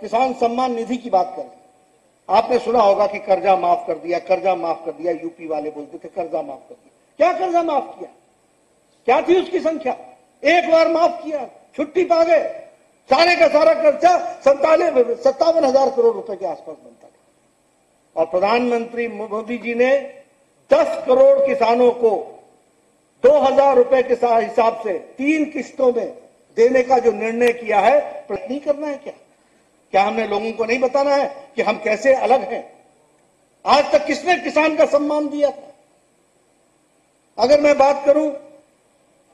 किसान सम्मान निधि की बात करें, आपने सुना होगा कि कर्जा माफ कर दिया, कर्जा माफ कर दिया, यूपी वाले बोलते थे कर्जा माफ कर दिया। क्या कर्जा माफ किया? क्या थी उसकी संख्या? एक बार माफ किया, छुट्टी पा गए, सारे का सारा कर्जा 57,000 करोड़ रुपए के आसपास बनता था। और प्रधानमंत्री मोदी जी ने 10 करोड़ किसानों को 2,000 रुपए के हिसाब से 3 किस्तों में देने का जो निर्णय किया है, नहीं करना है क्या? क्या हमने लोगों को नहीं बताना है कि हम कैसे अलग हैं? आज तक किसने किसान का सम्मान दिया था? अगर मैं बात करूं,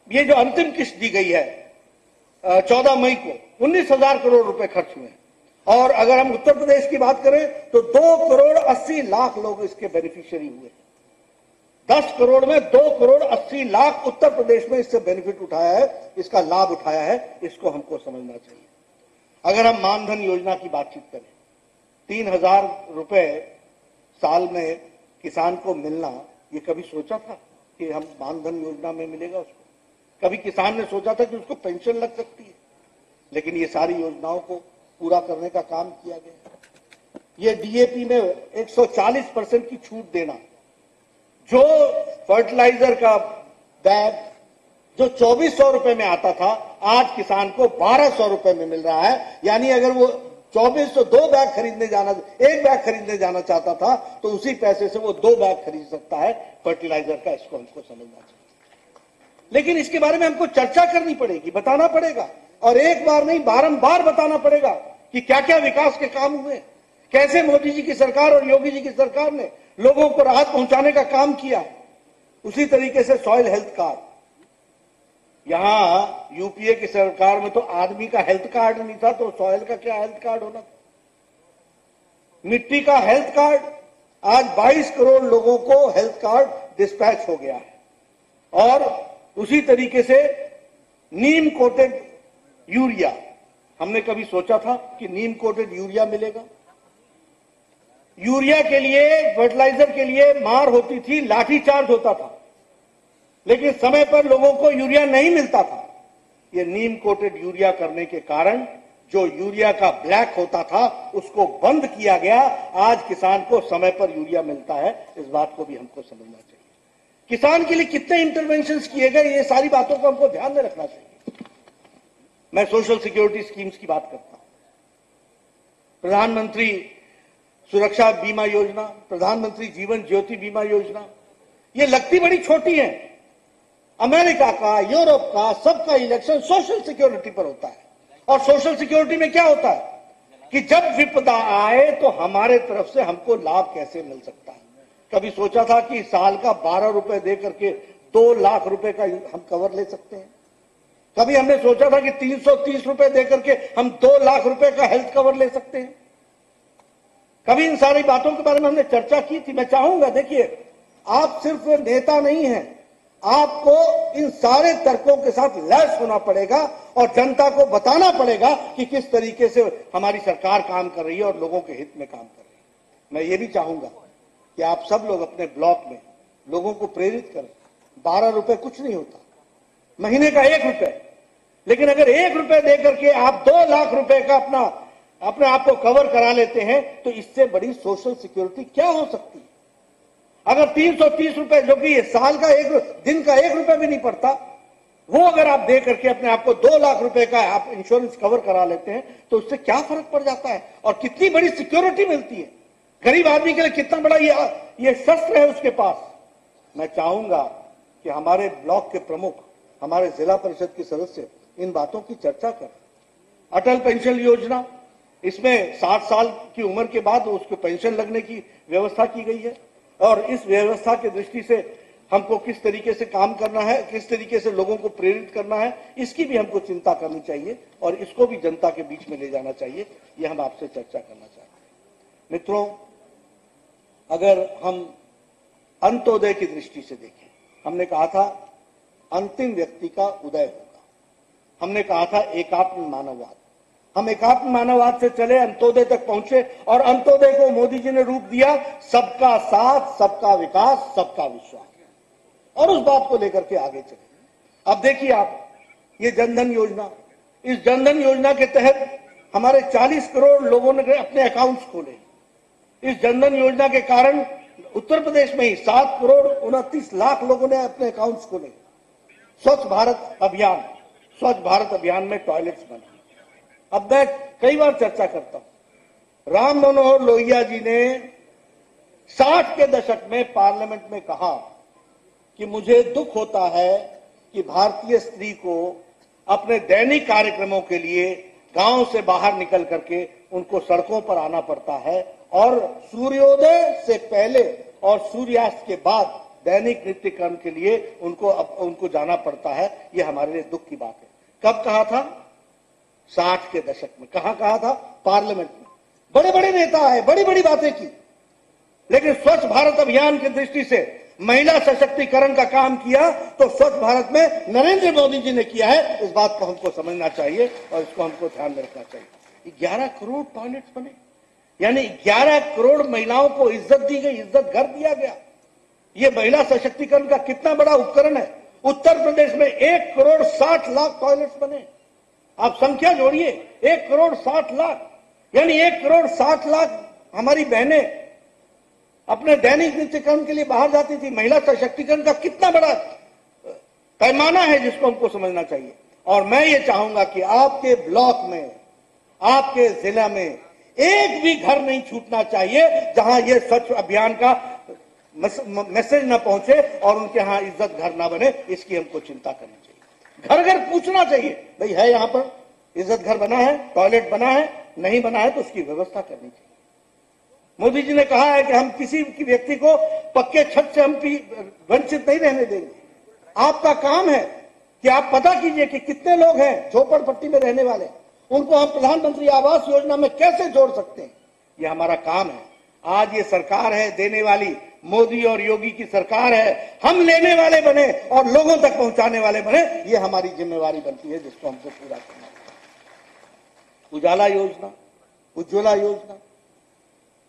ये जो अंतिम किस्त दी गई है 14 मई को 19,000 करोड़ रुपए खर्च हुए, और अगर हम उत्तर प्रदेश की बात करें तो 2 करोड़ 80 लाख लोग इसके बेनिफिशियरी हुए। 10 करोड़ में 2 करोड़ 80 लाख उत्तर प्रदेश में इससे बेनिफिट उठाया है, इसका लाभ उठाया है। इसको हमको समझना चाहिए। अगर हम मानधन योजना की बातचीत करें, 3,000 रुपए साल में किसान को मिलना, ये कभी सोचा था कि हम मानधन योजना में मिलेगा उसको? कभी किसान ने सोचा था कि उसको पेंशन लग सकती है? लेकिन ये सारी योजनाओं को पूरा करने का काम किया गया। ये डीएपी में 140% की छूट देना, जो फर्टिलाइजर का बैग जो 2,400 रुपए में आता था, आज किसान को 1,200 रुपए में मिल रहा है। यानी अगर वो 2,400 एक बैग खरीदने जाना चाहता था तो उसी पैसे से वो 2 बैग खरीद सकता है फर्टिलाइजर का। इसको हमको समझना चाहिए। लेकिन इसके बारे में हमको चर्चा करनी पड़ेगी, बताना पड़ेगा, और एक बार नहीं बारंबार बताना पड़ेगा कि क्या क्या विकास के काम हुए, कैसे मोदी जी की सरकार और योगी जी की सरकार ने लोगों को राहत पहुंचाने का काम किया। उसी तरीके से सॉइल हेल्थ कार्ड, यहां यूपीए की सरकार में तो आदमी का हेल्थ कार्ड नहीं था, तो सॉइल का क्या हेल्थ कार्ड होना था? मिट्टी का हेल्थ कार्ड। आज 22 करोड़ लोगों को हेल्थ कार्ड डिस्पैच हो गया है। और उसी तरीके से नीम कोटेड यूरिया, हमने कभी सोचा था कि नीम कोटेड यूरिया मिलेगा? यूरिया के लिए, फर्टिलाइजर के लिए मार होती थी, लाठीचार्ज होता था, लेकिन समय पर लोगों को यूरिया नहीं मिलता था। ये नीम कोटेड यूरिया करने के कारण जो यूरिया का ब्लैक होता था उसको बंद किया गया। आज किसान को समय पर यूरिया मिलता है। इस बात को भी हमको समझना चाहिए। किसान के लिए कितने इंटरवेंशंस किए गए, ये सारी बातों को हमको ध्यान में रखना चाहिए। मैं सोशल सिक्योरिटी स्कीम्स की बात करता हूं। प्रधानमंत्री सुरक्षा बीमा योजना, प्रधानमंत्री जीवन ज्योति बीमा योजना, ये लगती बड़ी छोटी है। अमेरिका का, यूरोप का, सबका इलेक्शन सोशल सिक्योरिटी पर होता है। और सोशल सिक्योरिटी में क्या होता है कि जब विपदा आए तो हमारे तरफ से हमको लाभ कैसे मिल सकता है। कभी सोचा था कि साल का 12 रुपए दे करके 2 लाख रुपए का हम कवर ले सकते हैं? कभी हमने सोचा था कि 330 रुपए दे करके हम 2 लाख रुपए का हेल्थ कवर ले सकते हैं? कभी इन सारी बातों के बारे में हमने चर्चा की थी? मैं चाहूंगा, देखिए, आप सिर्फ नेता नहीं हैं, आपको इन सारे तर्कों के साथ लैस होना पड़ेगा और जनता को बताना पड़ेगा कि किस तरीके से हमारी सरकार काम कर रही है और लोगों के हित में काम कर रही है। मैं ये भी चाहूंगा कि आप सब लोग अपने ब्लॉक में लोगों को प्रेरित करें। 12 रुपए कुछ नहीं होता, महीने का 1 रुपए, लेकिन अगर 1 रुपए दे करके आप 2 लाख रुपए का अपने आप को कवर करा लेते हैं तो इससे बड़ी सोशल सिक्योरिटी क्या हो सकती है? अगर 330 रुपए, जो कि ये साल का दिन का 1 रुपए भी नहीं पड़ता, वो अगर आप दे करके अपने आप को 2 लाख रुपए का आप इंश्योरेंस कवर करा लेते हैं तो उससे क्या फर्क पड़ जाता है और कितनी बड़ी सिक्योरिटी मिलती है। गरीब आदमी के लिए कितना बड़ा ये शस्त्र है उसके पास। मैं चाहूंगा कि हमारे ब्लॉक के प्रमुख, हमारे जिला परिषद के सदस्य इन बातों की चर्चा करें। अटल पेंशन योजना, इसमें 60 साल की उम्र के बाद उसको पेंशन लगने की व्यवस्था की गई है और इस व्यवस्था की दृष्टि से हमको किस तरीके से काम करना है, किस तरीके से लोगों को प्रेरित करना है, इसकी भी हमको चिंता करनी चाहिए और इसको भी जनता के बीच में ले जाना चाहिए। ये हम आपसे चर्चा करना चाहते हैं। मित्रों, अगर हम अंत्योदय की दृष्टि से देखें, हमने कहा था अंतिम व्यक्ति का उदय होगा। हमने कहा था एकात्म मानववाद। हम एकात्म मानववाद से चले, अंत्योदय तक पहुंचे और अंत्योदय को मोदी जी ने रूप दिया सबका साथ, सबका विकास, सबका विश्वास, और उस बात को लेकर के आगे चले। अब देखिए आप, ये जनधन योजना, इस जनधन योजना के तहत हमारे 40 करोड़ लोगों ने अपने अकाउंट्स खोले। इस जनधन योजना के कारण उत्तर प्रदेश में ही 7 करोड़ 29 लाख लोगों ने अपने अकाउंट्स खोले। स्वच्छ भारत अभियान, स्वच्छ भारत अभियान में टॉयलेट्स बने। अब मैं कई बार चर्चा करता हूं, राम मनोहर लोहिया जी ने 60 के दशक में पार्लियामेंट में कहा कि मुझे दुख होता है कि भारतीय स्त्री को अपने दैनिक कार्यक्रमों के लिए गांव से बाहर निकल करके उनको सड़कों पर आना पड़ता है और सूर्योदय से पहले और सूर्यास्त के बाद दैनिक नित्य कर्म के लिए उनको जाना पड़ता है। यह हमारे लिए दुख की बात है। कब कहा था? 60 के दशक में। कहां कहा था? पार्लियामेंट में। बड़े बड़े नेता आए, बड़ी बड़ी बातें की, लेकिन स्वच्छ भारत अभियान की दृष्टि से महिला सशक्तिकरण का काम किया तो स्वच्छ भारत में नरेंद्र मोदी जी ने किया है। इस बात को हमको समझना चाहिए और इसको हमको ध्यान में रखना चाहिए। 11 करोड़ टॉयलेट्स बने, यानी 11 करोड़ महिलाओं को इज्जत दी गई, इज्जत घर दिया गया। ये महिला सशक्तिकरण का कितना बड़ा उपकरण है। उत्तर प्रदेश में 1 करोड़ 60 लाख टॉयलेट्स बने। आप संख्या जोड़िए, 1 करोड़ 60 लाख, यानी 1 करोड़ 60 लाख हमारी बहनें अपने दैनिक नित्य कर्म के लिए बाहर जाती थी। महिला सशक्तिकरण का कितना बड़ा पैमाना है जिसको हमको समझना चाहिए। और मैं ये चाहूंगा कि आपके ब्लॉक में, आपके जिला में एक भी घर नहीं छूटना चाहिए जहां ये स्वच्छ अभियान का मैसेज न पहुंचे और उनके यहां इज्जत घर ना बने। इसकी हमको चिंता करनी चाहिए। घर घर पूछना चाहिए, भाई है यहां पर इज्जत घर बना है, टॉयलेट बना है, नहीं बना है तो उसकी व्यवस्था करनी चाहिए। मोदी जी ने कहा है कि हम किसी व्यक्ति को पक्के छत से हम वंचित नहीं रहने देंगे। आपका काम है कि आप पता कीजिए कि कितने लोग हैं झोपड़पट्टी में रहने वाले, उनको हम प्रधानमंत्री आवास योजना में कैसे जोड़ सकते हैं। ये हमारा काम है। आज ये सरकार है देने वाली, मोदी और योगी की सरकार है। हम लेने वाले बने और लोगों तक पहुंचाने वाले बने, ये हमारी जिम्मेवारी बनती है जिसको हमको पूरा करना है। उजाला योजना, उज्ज्वला योजना,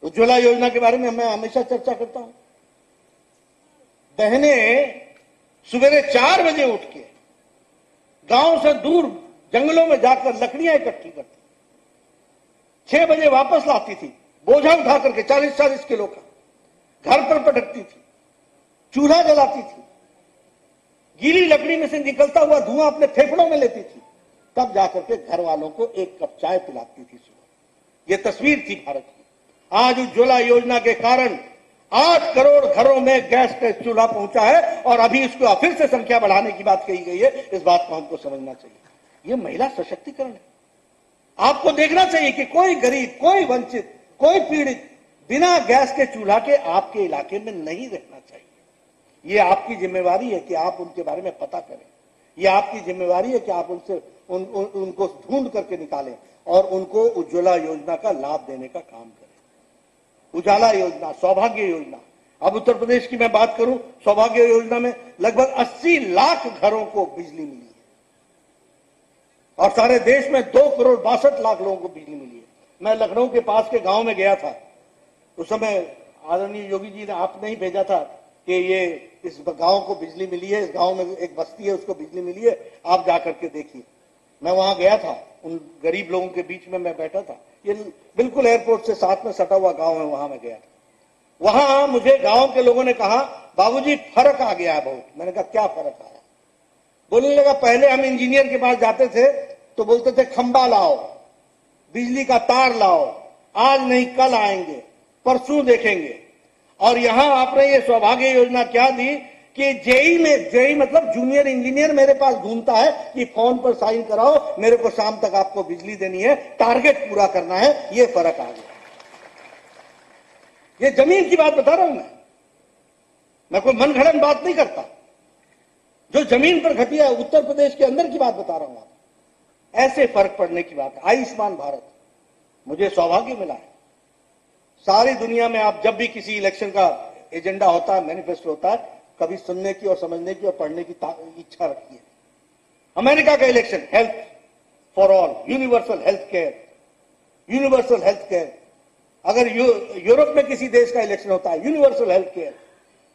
उज्ज्वला योजना के बारे में मैं हमेशा चर्चा करता हूं। बहनें सवेरे 4 बजे उठ के गांव से दूर जंगलों में जाकर लकड़ियां इकट्ठी करती, 6 बजे वापस लाती थी, बोझा उठा करके 40-40 किलो का, घर पर पटकती थी, चूल्हा जलाती थी, गीली लकड़ी में से निकलता हुआ धुआं अपने फेफड़ों में लेती थी, तब जाकर के घर वालों को 1 कप चाय पिलाती थी सुबह। यह तस्वीर थी भारत की। आज उज्ज्वला योजना के कारण 8 करोड़ घरों में गैस का चूल्हा पहुंचा है और अभी इसको फिर से संख्या बढ़ाने की बात कही गई है। इस बात को हमको समझना चाहिए। यह महिला सशक्तिकरण है। आपको देखना चाहिए कि कोई गरीब, कोई वंचित, कोई पीड़ित बिना गैस के चूल्हा के आपके इलाके में नहीं रहना चाहिए। यह आपकी जिम्मेवारी है कि आप उनके बारे में पता करें। यह आपकी जिम्मेवारी है कि आप उनसे उनको ढूंढ करके निकालें और उनको उज्ज्वला योजना का लाभ देने का काम करें। उजाला योजना, सौभाग्य योजना, अब उत्तर प्रदेश की मैं बात करूं, सौभाग्य योजना में लगभग 80 लाख घरों को बिजली मिली है और सारे देश में 2 करोड़ 62 लाख लोगों को बिजली मिली है। मैं लखनऊ के पास के गांव में गया था, उस समय आदरणीय योगी जी ने आपने ही भेजा था कि ये इस गांव को बिजली मिली है, इस गांव में एक बस्ती है उसको बिजली मिली है, आप जाकर के देखिए। मैं वहां गया था, उन गरीब लोगों के बीच में मैं बैठा था। ये बिल्कुल एयरपोर्ट से साथ में सटा हुआ गांव है, वहां मैं गया था। वहां मुझे गांव के लोगों ने कहा, बाबूजी फर्क आ गया है बहुत। मैंने कहा क्या फर्क आया? बोलने लगा, पहले हम इंजीनियर के पास जाते थे तो बोलते थे खंबा लाओ, बिजली का तार लाओ, आज नहीं कल आएंगे, परसों देखेंगे। और यहां आपने ये सौभाग्य योजना क्या दी कि जेई मतलब जूनियर इंजीनियर मेरे पास घूमता है कि फोन पर साइन कराओ, मेरे को शाम तक आपको बिजली देनी है, टारगेट पूरा करना है। ये फर्क आ गया। ये जमीन की बात बता रहा हूं मैं कोई मनगढ़ंत बात नहीं करता। जो जमीन पर घटी है, उत्तर प्रदेश के अंदर की बात बता रहा हूं। आप ऐसे फर्क पड़ने की बात है। आयुष्मान भारत, मुझे सौभाग्य मिला है। सारी दुनिया में आप जब भी किसी इलेक्शन का एजेंडा होता है, मैनिफेस्टो होता है, कभी सुनने की और समझने की और पढ़ने की इच्छा रखी है। अमेरिका का election, health for all, universal health care, universal health care. अगर यूरोप में किसी देश का इलेक्शन होता है, यूनिवर्सल हेल्थ केयर,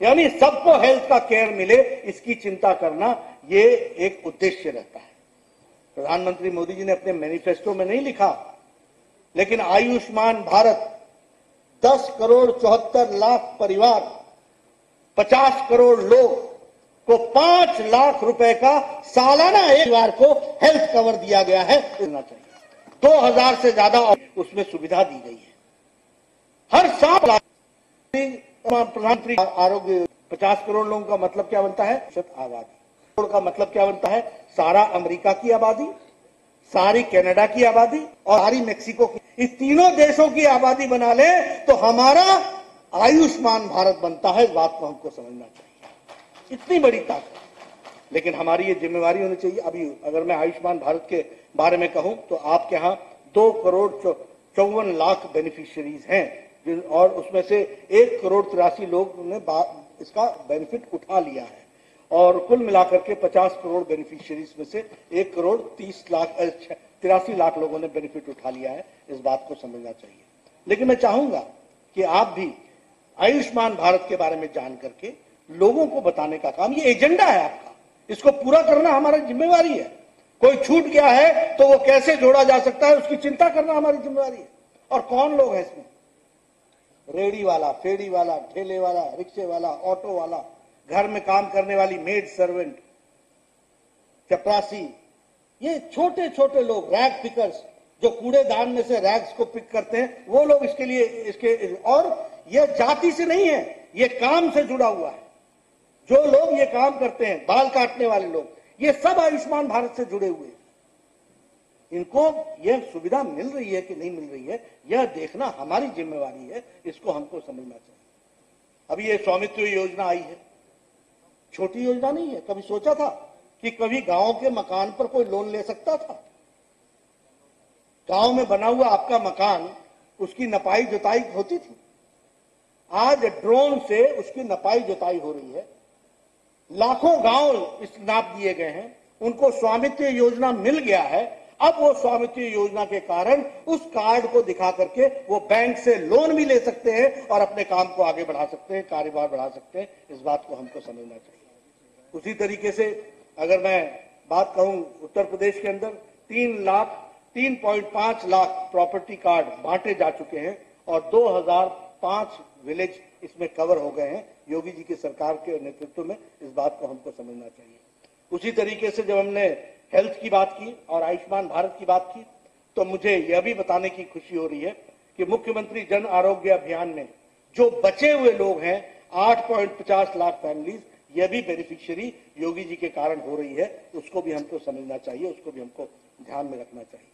यानी सबको हेल्थ का केयर मिले, इसकी चिंता करना ये एक उद्देश्य रहता है। प्रधानमंत्री मोदी जी ने अपने मैनिफेस्टो में नहीं लिखा, लेकिन आयुष्मान भारत 10 करोड़ 74 लाख परिवार, 50 करोड़ लोग को 5 लाख रुपए का सालाना एक परिवार को हेल्थ कवर दिया गया है। 2000 से ज्यादा उसमें सुविधा दी गई है। हर साल प्रधानमंत्री आरोग्य 50 करोड़ लोगों का मतलब क्या बनता है? आबादी करोड़ का मतलब क्या बनता है? सारा अमेरिका की आबादी, सारी कनाडा की आबादी और सारी मेक्सिको की। इस तीनों देशों की आबादी बना ले तो हमारा आयुष्मान भारत बनता है। इस बात को हमको समझना चाहिए। इतनी बड़ी ताकत, लेकिन हमारी ये जिम्मेवारी होनी चाहिए। अभी अगर मैं आयुष्मान भारत के बारे में कहूं तो आपके यहां 2 करोड़ 54 लाख बेनिफिशियरीज हैं और उसमें से 1 करोड़ 83 लोग ने इसका बेनिफिट उठा लिया है और कुल मिलाकर के 50 करोड़ बेनिफिशियरीज में से 1 करोड़ 83 लाख लोगों ने बेनिफिट उठा लिया है। इस बात को समझना चाहिए। लेकिन मैं चाहूंगा कि आप भी आयुष्मान भारत के बारे में जान करके लोगों को बताने का काम, ये एजेंडा है आपका, इसको पूरा करना हमारी जिम्मेवारी है। कोई छूट गया है तो वो कैसे जोड़ा जा सकता है, उसकी चिंता करना हमारी जिम्मेवारी है। और कौन लोग हैं इसमें? रेडी वाला, फेड़ी वाला, ठेले वाला, रिक्शे वाला, ऑटो वाला, घर में काम करने वाली मेड सर्वेंट, चपरासी, ये छोटे छोटे लोग, रैग पिकर्स, जो कूड़ेदान में से रैग्स को पिक करते हैं, वो लोग इसके लिए और ये जाति से नहीं है, ये काम से जुड़ा हुआ है। जो लोग ये काम करते हैं, बाल काटने वाले लोग, ये सब आयुष्मान भारत से जुड़े हुए हैं। इनको यह सुविधा मिल रही है कि नहीं मिल रही है, यह देखना हमारी जिम्मेवारी है। इसको हमको समझना चाहिए। अभी ये स्वामित्व योजना आई है, छोटी योजना नहीं है। कभी सोचा था कि कभी गांव के मकान पर कोई लोन ले सकता था? गांव में बना हुआ आपका मकान, उसकी नपाई जुताई होती थी। आज ड्रोन से उसकी नपाई जुताई हो रही है। लाखों गांव इस नाप दिए गए हैं, उनको स्वामित्व योजना मिल गया है। अब वो स्वामित्व योजना के कारण उस कार्ड को दिखा करके वो बैंक से लोन भी ले सकते हैं और अपने काम को आगे बढ़ा सकते हैं, कारोबार बढ़ा सकते हैं। इस बात को हमको समझना चाहिए। उसी तरीके से अगर मैं बात कहूं, उत्तर प्रदेश के अंदर 3.5 लाख प्रॉपर्टी कार्ड बांटे जा चुके हैं और 2005 विलेज इसमें कवर हो गए हैं। योगी जी की सरकार के नेतृत्व में इस बात को हमको समझना चाहिए। उसी तरीके से जब हमने हेल्थ की बात की और आयुष्मान भारत की बात की, तो मुझे यह भी बताने की खुशी हो रही है कि मुख्यमंत्री जन आरोग्य अभियान में जो बचे हुए लोग हैं 8.50 लाख फैमिलीज, यह भी बेनिफिशियरी योगी जी के कारण हो रही है। उसको भी हमको समझना चाहिए, उसको भी हमको ध्यान में रखना चाहिए।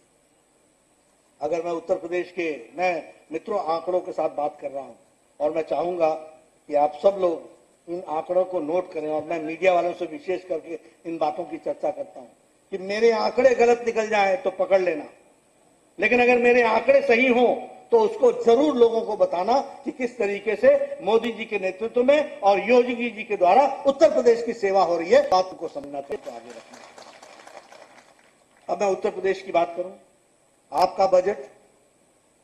अगर मैं उत्तर प्रदेश के मैं मित्रों आंकड़ों के साथ बात कर रहा हूं और मैं चाहूंगा कि आप सब लोग इन आंकड़ों को नोट करें और मैं मीडिया वालों से विशेष करके इन बातों की चर्चा करता हूं कि मेरे आंकड़े गलत निकल जाए तो पकड़ लेना, लेकिन अगर मेरे आंकड़े सही हों तो उसको जरूर लोगों को बताना कि किस तरीके से मोदी जी के नेतृत्व में और योगी जी के द्वारा उत्तर प्रदेश की सेवा हो रही है। बात को समझना चाहिए, तो आगे रखना। अब मैं उत्तर प्रदेश की बात करूं, आपका बजट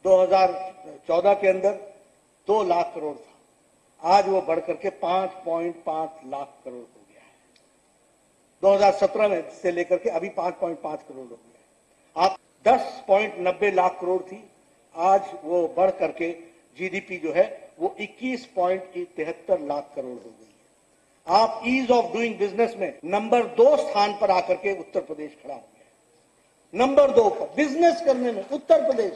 2014 के अंदर 2 लाख करोड़ था, आज वो बढ़कर के 5.5 लाख करोड़ हो गया है। 2017 में से लेकर के अभी 5.5 करोड़ हो गया है। आप 10.90 लाख करोड़ थी, आज वो बढ़ करके जीडीपी जो है वो 21.73 लाख करोड़ हो गई है। आप ईज ऑफ डूइंग बिजनेस में नंबर 2 स्थान पर आकर के उत्तर प्रदेश खड़ा हो गया। नंबर 2 पर बिजनेस करने में उत्तर प्रदेश,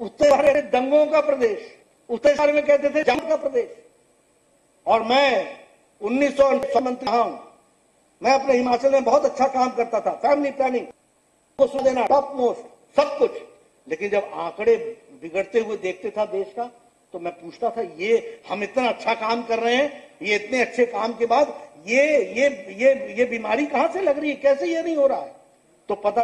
उत्तर दंगों का प्रदेश, उत्तर बारे में कहते थे जंग का प्रदेश। और मैं 1900 मंत्री रहा हूं, मैं अपने हिमाचल में बहुत अच्छा काम करता था, फैमिली प्लानिंग को देना टॉप मोस्ट सब कुछ। लेकिन जब आंकड़े बिगड़ते हुए देखते था देश का, तो मैं पूछता था ये हम इतना अच्छा काम कर रहे हैं, ये इतने अच्छे काम के बाद ये बीमारी कहां से लग रही है, कैसे ये नहीं हो रहा है? तो पता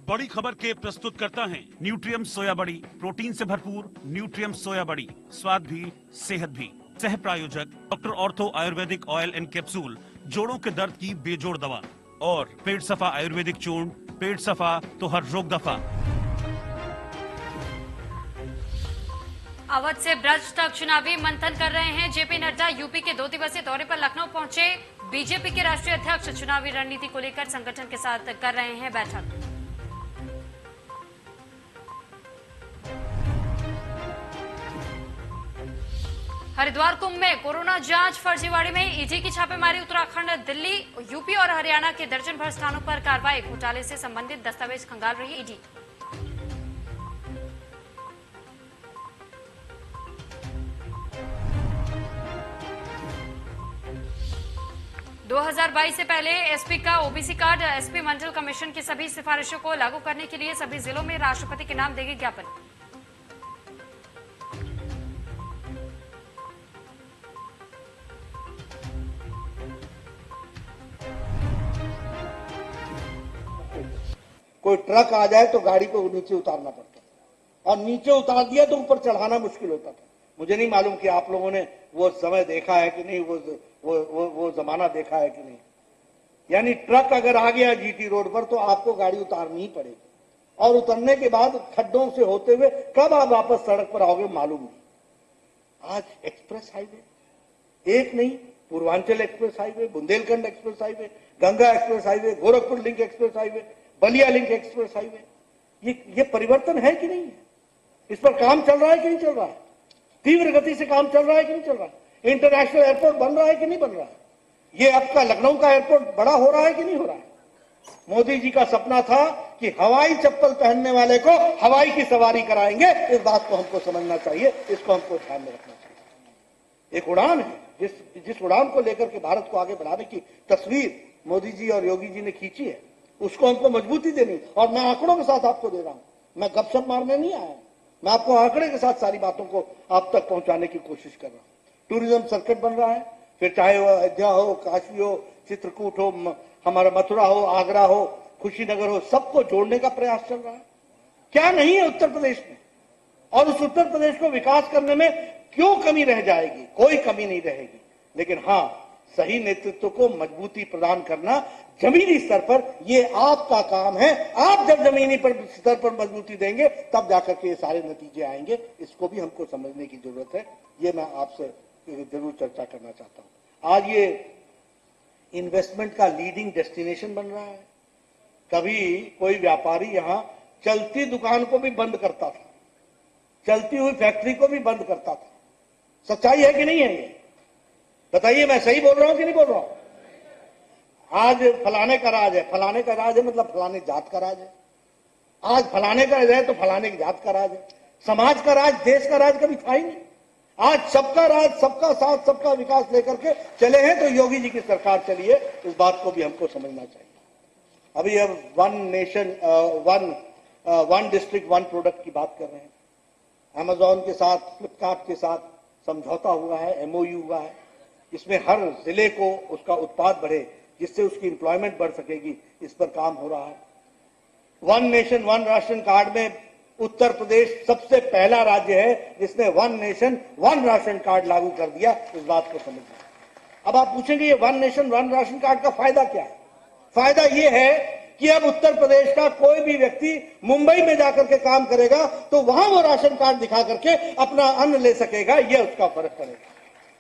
बड़ी खबर के प्रस्तुत करता है न्यूट्रियम सोया बड़ी, प्रोटीन से भरपूर न्यूट्रियम सोया बड़ी, स्वाद भी सेहत भी। सह प्रायोजक doctor ortho Ayurvedic oil and capsule, जोड़ों के दर्द की बेजोड़ दवा। और पेट सफा आयुर्वेदिक चूर्ण, पेट सफा तो हर रोग दफा। अवध से ब्रज तक चुनावी मंथन कर रहे हैं जेपी नड्डा। यूपी के 2 दिवसीय दौरे पर लखनऊ पहुंचे बीजेपी के राष्ट्रीय अध्यक्ष चुनावी रणनीति को लेकर संगठन के साथ कर रहे हैं बैठक। हरिद्वार कुंभ में कोरोना जांच, फर्जीवाड़े में ईडी की छापेमारी। उत्तराखंड, दिल्ली, यूपी और हरियाणा के दर्जन भर स्थानों पर कार्रवाई। घोटाले से संबंधित दस्तावेज खंगाल रही ईडी। दो 2022 से पहले एसपी का ओबीसी कार्ड, एसपी मंडल कमीशन की सभी सिफारिशों को लागू करने के लिए सभी जिलों में राष्ट्रपति के नाम देंगे ज्ञापन। कोई ट्रक आ जाए तो गाड़ी को नीचे उतारना पड़ता था, और नीचे उतार दिया तो ऊपर चढ़ाना मुश्किल होता था। मुझे नहीं मालूम कि आप लोगों ने वो समय देखा है कि नहीं, वो जमाना देखा है कि नहीं। यानी ट्रक अगर आ गया जीटी रोड पर तो आपको गाड़ी उतारनी ही पड़ेगी, और उतरने के बाद खड्डों से होते हुए कब आप वापस सड़क पर आओगे मालूम नहीं। आज एक्सप्रेस हाईवे एक नहीं, Purvanchal express highway, Bundelkhand express highway, Ganga express highway, Gorakhpur link express highway, Ballia link express highway, ये परिवर्तन है कि नहीं है? इस पर काम चल रहा है कि नहीं चल रहा है? तीव्र गति से काम चल रहा है कि नहीं चल रहा है? इंटरनेशनल एयरपोर्ट बन रहा है कि नहीं बन रहा है? ये आपका लखनऊ का एयरपोर्ट बड़ा हो रहा है कि नहीं हो रहा है? मोदी जी का सपना था कि हवाई चप्पल पहनने वाले को हवाई की सवारी कराएंगे। इस बात को हमको समझना चाहिए, इसको हमको ध्यान में रखना चाहिए। एक उड़ान है, जिस उड़ान को लेकर के भारत को आगे बढ़ाने की तस्वीर मोदी जी और योगी जी ने खींची है, उसको हमको मजबूती देनी। और मैं आंकड़ों के साथ आपको दे रहा हूं, मैं गपशप मारने नहीं आया। मैं आपको आंकड़े के साथ सारी बातों को आप तक पहुंचाने की कोशिश कर रहा हूं। टूरिज्म सर्किट बन रहा है, फिर चाहे वो अयोध्या हो, काशी हो, चित्रकूट हो, हमारा मथुरा हो, आगरा हो, खुशीनगर हो, सबको जोड़ने का प्रयास चल रहा है। क्या नहीं है उत्तर प्रदेश में, और उस उत्तर प्रदेश को विकास करने में क्यों कमी रह जाएगी? कोई कमी नहीं रहेगी। लेकिन हां, सही नेतृत्व को मजबूती प्रदान करना जमीनी स्तर पर ये आपका काम है। आप जब जमीनी स्तर पर मजबूती देंगे तब जाकर के ये सारे नतीजे आएंगे। इसको भी हमको समझने की जरूरत है। ये मैं आपसे जरूर चर्चा करना चाहता हूं। आज ये इन्वेस्टमेंट का लीडिंग डेस्टिनेशन बन रहा है। कभी कोई व्यापारी यहां चलती दुकान को भी बंद करता था, चलती हुई फैक्ट्री को भी बंद करता था। सच्चाई है कि नहीं है? ये बताइए, मैं सही बोल रहा हूं कि नहीं बोल रहा हूं? आज फलाने का राज है, फलाने का राज है मतलब फलाने जात का राज है। आज फलाने का राज है तो फलाने की जात का राज है। समाज का राज, देश का राज कभी था ही नहीं। आज सबका राज, सबका साथ, सबका विकास लेकर के चले हैं तो योगी जी की सरकार चली है। इस बात को भी हमको समझना चाहिए। अभी अब one nation one district one product की बात कर रहे हैं। अमेजॉन के साथ, फ्लिपकार्ट के साथ समझौता हुआ है, एमओयू हुआ है। इसमें हर जिले को उसका उत्पाद बढ़े, जिससे उसकी एम्प्लॉयमेंट बढ़ सकेगी, इस पर काम हो रहा है। One nation one ration card में उत्तर प्रदेश सबसे पहला राज्य है जिसने one nation one ration card लागू कर दिया। इस बात को समझिए। अब आप पूछेंगे ये one nation one ration card का फायदा क्या है? फायदा ये है कि अब उत्तर प्रदेश का कोई भी व्यक्ति मुंबई में जाकर के काम करेगा तो वहां वो राशन कार्ड दिखा करके अपना अन्न ले सकेगा। ये उसका फर्क पड़ेगा।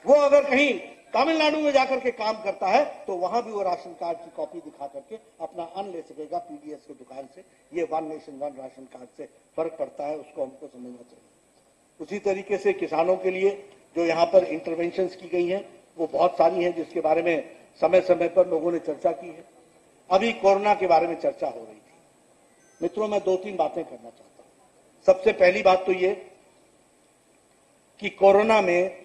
वो अगर कहीं तमिलनाडु में जाकर के काम करता है तो वहां भी वो राशन कार्ड की कॉपी दिखा करके अपना अन्न ले सकेगा पीडीएस की दुकान से। ये one nation one ration card से फर्क पड़ता है, उसको हमको समझना चाहिए। उसी तरीके से किसानों के लिए जो यहाँ पर इंटरवेंशंस की गई हैं वो बहुत सारी हैं, जिसके बारे में समय समय पर लोगों ने चर्चा की है। अभी कोरोना के बारे में चर्चा हो रही थी। मित्रों, मैं 2-3 बातें करना चाहता हूं। सबसे पहली बात तो ये कि कोरोना में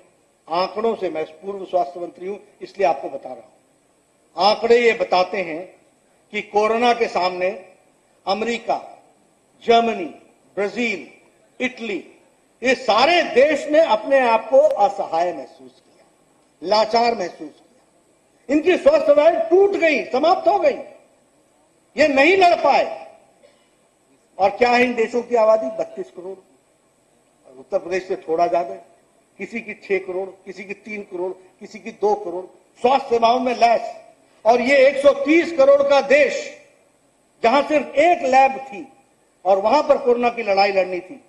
आंकड़ों से, मैं पूर्व स्वास्थ्य मंत्री हूं इसलिए आपको बता रहा हूं, आंकड़े ये बताते हैं कि कोरोना के सामने अमेरिका, जर्मनी, ब्राजील, इटली, ये सारे देश ने अपने आप को असहाय महसूस किया, लाचार महसूस किया। इनकी स्वास्थ्य सेवाएं टूट गई, समाप्त हो गई, ये नहीं लड़ पाए। और क्या है इन देशों की आबादी? 32 करोड़। उत्तर प्रदेश से थोड़ा ज्यादा है। किसी की 6 करोड़, किसी की 3 करोड़, किसी की 2 करोड़, स्वास्थ्य सेवाओं में लैस। और ये 130 करोड़ का देश जहां सिर्फ एक लैब थी और वहां पर कोरोना की लड़ाई लड़नी थी,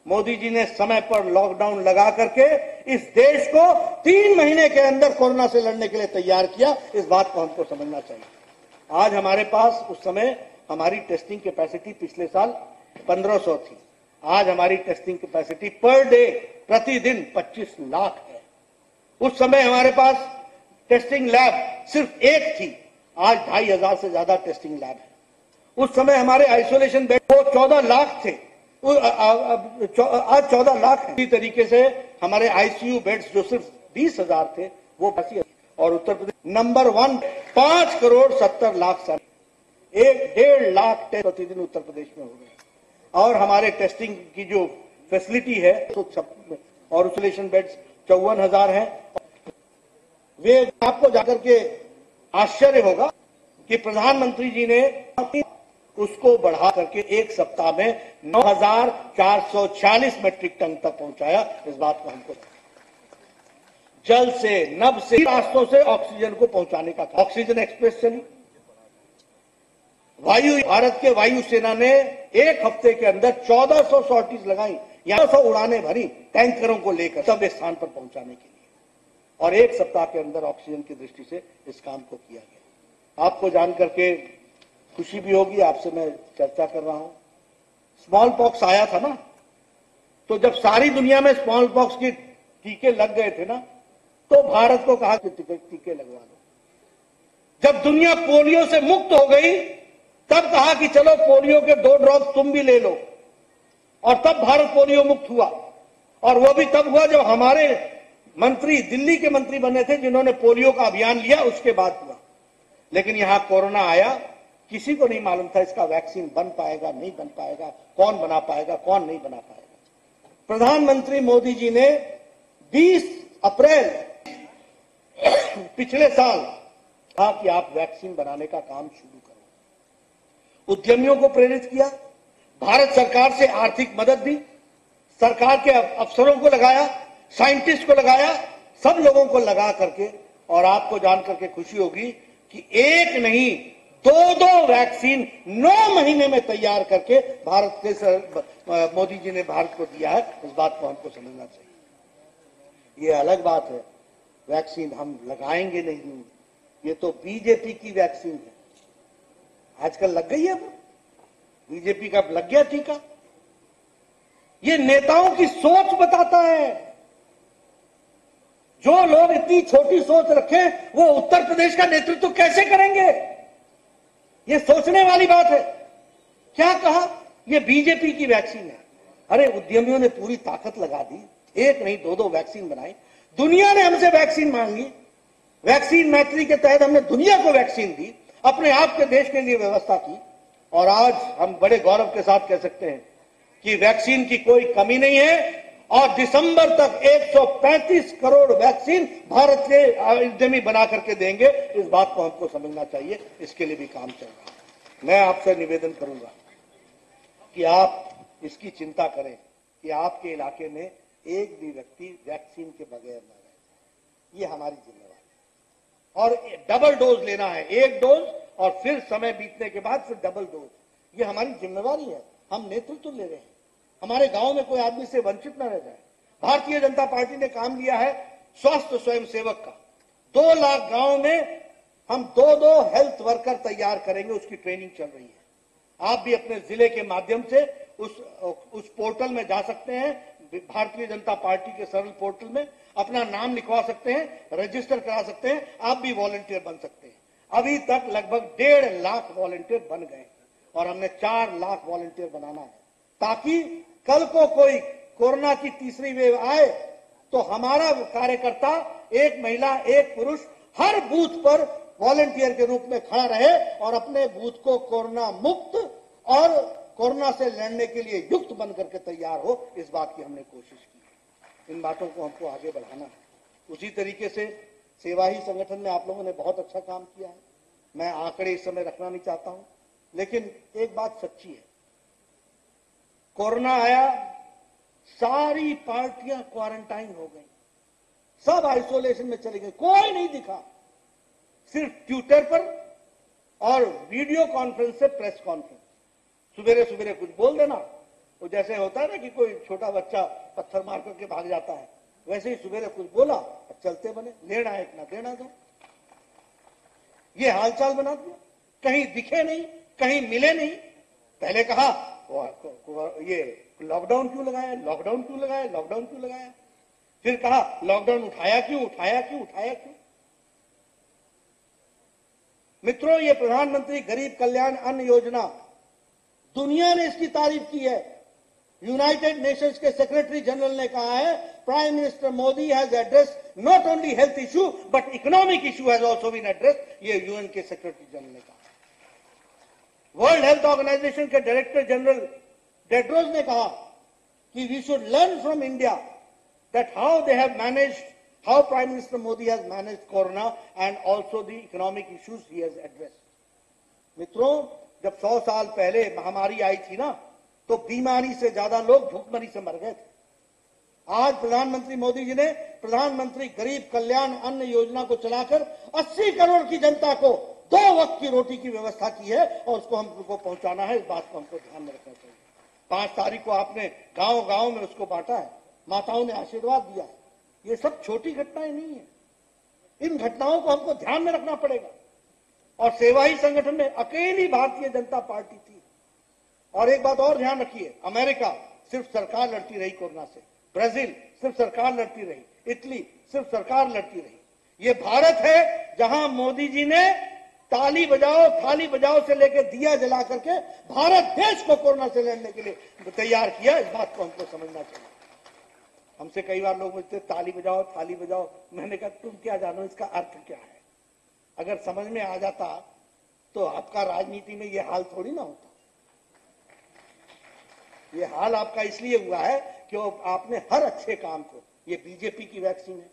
मोदी जी ने समय पर लॉकडाउन लगा करके इस देश को 3 महीने के अंदर कोरोना से लड़ने के लिए तैयार किया। इस बात को हमको समझना चाहिए। आज हमारे पास, उस समय हमारी टेस्टिंग कैपेसिटी पिछले साल 1500 थी। आज हमारी टेस्टिंग कैपेसिटी पर डे, प्रतिदिन 25 लाख है। उस समय हमारे पास टेस्टिंग लैब सिर्फ एक थी, आज 2500 से ज्यादा टेस्टिंग लैब है। उस समय हमारे आइसोलेशन बेड वो 14 लाख थे, आज 14 लाख है। इसी तरीके से हमारे आईसीयू बेड्स जो सिर्फ 20,000 थे वो 80। और उत्तर प्रदेश नंबर 1, 5 करोड़ 70 लाख से 1.5 लाख टेस्ट प्रतिदिन उत्तर प्रदेश में हो गए। और हमारे टेस्टिंग की जो फैसिलिटी है और आइसोलेशन बेड्स 54,000 है। वे आपको जाकर के आश्चर्य होगा कि प्रधानमंत्री जी ने उसको बढ़ा करके एक सप्ताह में 9,440 मेट्रिक टन तक पहुंचाया। इस बात को हमको जल से, नभ से, रास्तों से ऑक्सीजन को पहुंचाने का था। ऑक्सीजन एक्सप्रेस चली। भारत के वायुसेना ने एक हफ्ते के अंदर 1400 सॉर्टीज लगाई, 100 उड़ानें भरी टैंकरों को लेकर सब स्थान पर पहुंचाने के लिए। और एक सप्ताह के अंदर ऑक्सीजन की दृष्टि से इस काम को किया गया। आपको जानकर के खुशी भी होगी, आपसे मैं चर्चा कर रहा हूं। स्मॉल पॉक्स आया था ना, तो जब सारी दुनिया में स्मॉल पॉक्स के टीके लग गए थे ना, तो भारत को कहा कि टीके लगवा लो। जब दुनिया पोलियो से मुक्त हो गई, तब कहा कि चलो पोलियो के 2 ड्रॉप तुम भी ले लो। और तब भारत पोलियो मुक्त हुआ। और वो भी तब हुआ जब हमारे मंत्री, दिल्ली के मंत्री बने थे, जिन्होंने पोलियो का अभियान लिया, उसके बाद हुआ। लेकिन यहां कोरोना आया, किसी को नहीं मालूम था इसका वैक्सीन बन पाएगा, नहीं बन पाएगा, कौन बना पाएगा, कौन नहीं बना पाएगा। प्रधानमंत्री मोदी जी ने 20 अप्रैल पिछले साल कहा कि आप वैक्सीन बनाने का काम शुरू करो। उद्यमियों को प्रेरित किया, भारत सरकार से आर्थिक मदद दी, सरकार के अफसरों को लगाया, साइंटिस्ट को लगाया, सब लोगों को लगा करके, और आपको जान करके खुशी होगी कि एक नहीं 2 वैक्सीन 9 महीने में तैयार करके भारत से मोदी जी ने भारत को दिया है। इस बात को हमको समझना चाहिए। ये अलग बात है, वैक्सीन हम लगाएंगे नहीं, ये तो बीजेपी की वैक्सीन है। आजकल लग गई है, बीजेपी का लग गया टीका। ये नेताओं की सोच बताता है। जो लोग इतनी छोटी सोच रखें वो उत्तर प्रदेश का नेतृत्व कैसे करेंगे? ये सोचने वाली बात है। क्या कहा? ये बीजेपी की वैक्सीन है। अरे उद्यमियों ने पूरी ताकत लगा दी, एक नहीं 2 वैक्सीन बनाई। दुनिया ने हमसे वैक्सीन मांगी, वैक्सीन मैत्री के तहत हमने दुनिया को वैक्सीन दी, अपने आप के देश के लिए व्यवस्था की, और आज हम बड़े गौरव के साथ कह सकते हैं कि वैक्सीन की कोई कमी नहीं है, और दिसंबर तक 135 करोड़ वैक्सीन भारत के उद्यमी बना करके देंगे। इस बात को हमको समझना चाहिए, इसके लिए भी काम चल रहा है। मैं आपसे निवेदन करूंगा कि आप इसकी चिंता करें कि आपके इलाके में एक भी व्यक्ति वैक्सीन के बगैर न रहे। ये हमारी जिम्मेदारी है। और डबल डोज लेना है, 1 डोज और फिर समय बीतने के बाद फिर डबल डोज। ये हमारी जिम्मेदारी है, हम नेतृत्व ले रहे हैं। हमारे गांव में कोई आदमी से वंचित न रह जाए। भारतीय जनता पार्टी ने काम लिया है स्वास्थ्य स्वयंसेवक का। 2 लाख गांव में हम 2 हेल्थ वर्कर तैयार करेंगे, उसकी ट्रेनिंग चल रही है। आप भी अपने जिले के माध्यम से उस पोर्टल में जा सकते हैं, भारतीय जनता पार्टी के सरल पोर्टल में अपना नाम लिखवा सकते हैं, रजिस्टर करा सकते हैं, आप भी वॉलंटियर बन सकते हैं। अभी तक लगभग 1.5 लाख वॉलंटियर बन गए और हमने 4 लाख वॉलंटियर बनाना है, ताकि कल को कोई कोरोना की तीसरी वेव आए तो हमारा कार्यकर्ता, एक महिला एक पुरुष, हर बूथ पर वॉलंटियर के रूप में खड़ा रहे और अपने बूथ को कोरोना मुक्त और कोरोना से लड़ने के लिए युक्त बन करके तैयार हो। इस बात की हमने कोशिश की। इन बातों को हमको आगे बढ़ाना है। उसी तरीके से सेवा ही संगठन में आप लोगों ने बहुत अच्छा काम किया है। मैं आंकड़े इस समय रखना नहीं चाहता हूं, लेकिन एक बात सच्ची है, कोरोना आया, सारी पार्टियां क्वारंटाइन हो गई, सब आइसोलेशन में चली गई, कोई नहीं दिखा। सिर्फ ट्विटर पर और वीडियो कॉन्फ्रेंस से प्रेस कॉन्फ्रेंस, सुबेरे सुबेरे कुछ बोल देना, वो जैसे होता है ना कि कोई छोटा बच्चा पत्थर मार करके भाग जाता है, वैसे ही सुबेरे कुछ बोला और चलते बने, लेना है इतना देना दो, ये हालचाल बना दिया। कहीं दिखे नहीं, कहीं मिले नहीं। पहले कहा ये लॉकडाउन क्यों लगाया, लॉकडाउन क्यों लगाया, लॉकडाउन क्यों लगाया, फिर कहा लॉकडाउन उठाया क्यों, उठाया क्यों, उठाया क्यों। मित्रों, ये प्रधानमंत्री गरीब कल्याण अन्न योजना, दुनिया ने इसकी तारीफ की है। यूनाइटेड नेशंस के सेक्रेटरी जनरल ने कहा है, prime minister Modi has addressed not only health issue but economic issue has also been addressed. ये यूएन के सेक्रेटरी जनरल ने कहा। वर्ल्ड हेल्थ ऑर्गेनाइजेशन के डायरेक्टर जनरल टेड्रोस ने कहा कि we should learn from India that how they have managed, how prime minister Modi has managed corona and also the economic issues he has addressed. मित्रों, जब 100 साल पहले महामारी आई थी ना, तो बीमारी से ज्यादा लोग भूखमरी से मर गए थे। आज प्रधानमंत्री मोदी जी ने प्रधानमंत्री गरीब कल्याण अन्न योजना को चलाकर 80 करोड़ की जनता को 2 वक्त की रोटी की व्यवस्था की है और उसको हमको पहुंचाना है। इस बात को हमको ध्यान में रखना चाहिए। 5 तारीख को आपने गांव गांव में उसको बांटा है, माताओं ने आशीर्वाद दिया है। ये सब छोटी घटनाएं नहीं है, इन घटनाओं को हमको ध्यान में रखना पड़ेगा। और सेवा ही संगठन में अकेली भारतीय जनता पार्टी थी। और एक बात और ध्यान रखिए, अमेरिका सिर्फ सरकार लड़ती रही कोरोना से, ब्राजील सिर्फ सरकार लड़ती रही, इटली सिर्फ सरकार लड़ती रही। ये भारत है जहां मोदी जी ने ताली बजाओ थाली बजाओ से लेकर दिया जला करके भारत देश को कोरोना से लड़ने के लिए तैयार किया। इस बात को हमको समझना चाहिए। हमसे कई बार लोग पूछते ताली बजाओ थाली बजाओ, मैंने कहा तुम क्या जानो इसका अर्थ क्या है। अगर समझ में आ जाता तो आपका राजनीति में ये हाल थोड़ी ना होता। ये हाल आपका इसलिए हुआ है क्यों आपने हर अच्छे काम को, ये बीजेपी की वैक्सीन है,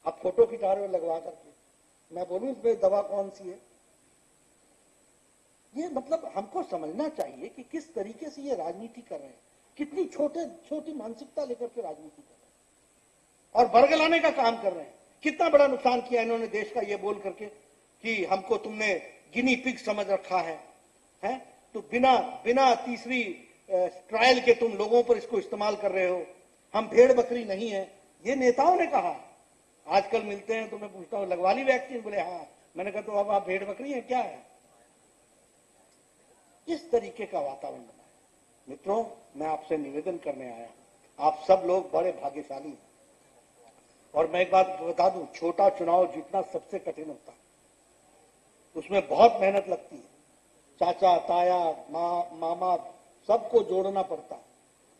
आप फोटो खिंचा रहे हो लगवा करके, मैं बोलूं इसमें दवा कौन सी है? ये मतलब हमको समझना चाहिए कि किस तरीके से ये राजनीति कर रहे हैं, कितनी छोटी मानसिकता लेकर के राजनीति कर रहे हैं और बरगलाने का काम कर रहे हैं। कितना बड़ा नुकसान किया इन्होंने देश का, ये बोल करके कि हमको तुमने गिनी पिग समझ रखा है? तो बिना तीसरी ट्रायल के तुम लोगों पर इसको इस्तेमाल कर रहे हो। हम भेड़ बकरी नहीं है, ये नेताओं ने कहा। आजकल मिलते हैं तो मैं पूछता हूं लगवा ली वैक्सीन? बोले हाँ। मैंने कहा तो अब आप भेड़ बकरी हैं क्या है? इस तरीके का वातावरण बना है। मित्रों, मैं आपसे निवेदन करने आया हूं, आप सब लोग बड़े भाग्यशाली हैं। और मैं एक बात बता दूं, छोटा चुनाव जीतना सबसे कठिन होता है, उसमें बहुत मेहनत लगती है। चाचा, ताया, मामा सबको जोड़ना पड़ता है।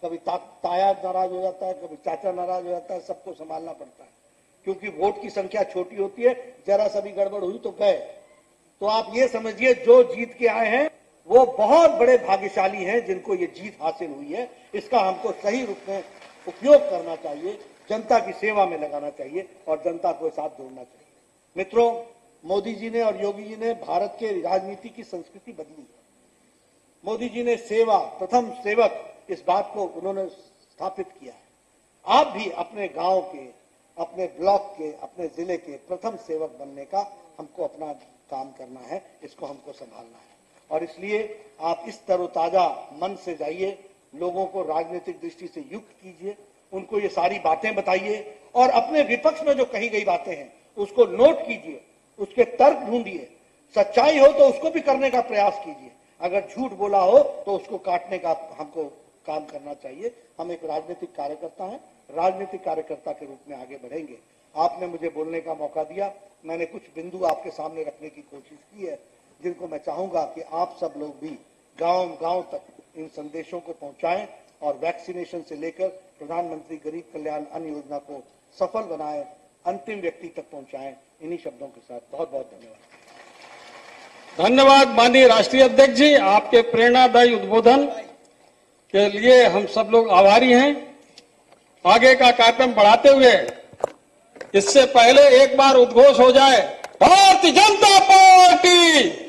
कभी ताया नाराज हो जाता है, कभी चाचा नाराज हो जाता है, सबको संभालना पड़ता है, क्योंकि वोट की संख्या छोटी होती है। जरा सा भी गड़बड़ हुई तो गए। तो आप ये समझिए, जो जीत के आए हैं वो बहुत बड़े भाग्यशाली हैं जिनको ये जीत हासिल हुई है। इसका हमको सही रूप में उपयोग करना चाहिए, जनता की सेवा में लगाना चाहिए और जनता को साथ जोड़ना चाहिए। मित्रों, मोदी जी ने और योगी जी ने भारत के राजनीति की संस्कृति बदली है। मोदी जी ने सेवा, प्रथम सेवक, इस बात को उन्होंने स्थापित किया है। आप भी अपने गांव के, अपने ब्लॉक के, अपने जिले के प्रथम सेवक बनने का हमको अपना काम करना है, इसको हमको संभालना है। और इसलिए आप इस तरोताजा मन से जाइए, लोगों को राजनीतिक दृष्टि से युक्त कीजिए, उनको ये सारी बातें बताइए और अपने विपक्ष में जो कही गई बातें हैं उसको नोट कीजिए, उसके तर्क ढूंढिए। सच्चाई हो तो उसको भी करने का प्रयास कीजिए, अगर झूठ बोला हो तो उसको काटने का हमको काम करना चाहिए। हम एक राजनीतिक कार्यकर्ता हैं, राजनीतिक कार्यकर्ता के रूप में आगे बढ़ेंगे। आपने मुझे बोलने का मौका दिया, मैंने कुछ बिंदु आपके सामने रखने की कोशिश की है, जिनको मैं चाहूंगा कि आप सब लोग भी गांव-गांव तक इन संदेशों को पहुंचाएं और वैक्सीनेशन से लेकर प्रधानमंत्री गरीब कल्याण अन्न योजना को सफल बनाएं, अंतिम व्यक्ति तक पहुंचाएं। इन्हीं शब्दों के साथ बहुत बहुत धन्यवाद। धन्यवाद माननीय राष्ट्रीय अध्यक्ष जी, आपके प्रेरणादायी उद्बोधन के लिए हम सब लोग आभारी हैं। आगे का कार्यक्रम बढ़ाते हुए इससे पहले एक बार उद्घोष हो जाए, भारतीय जनता पार्टी।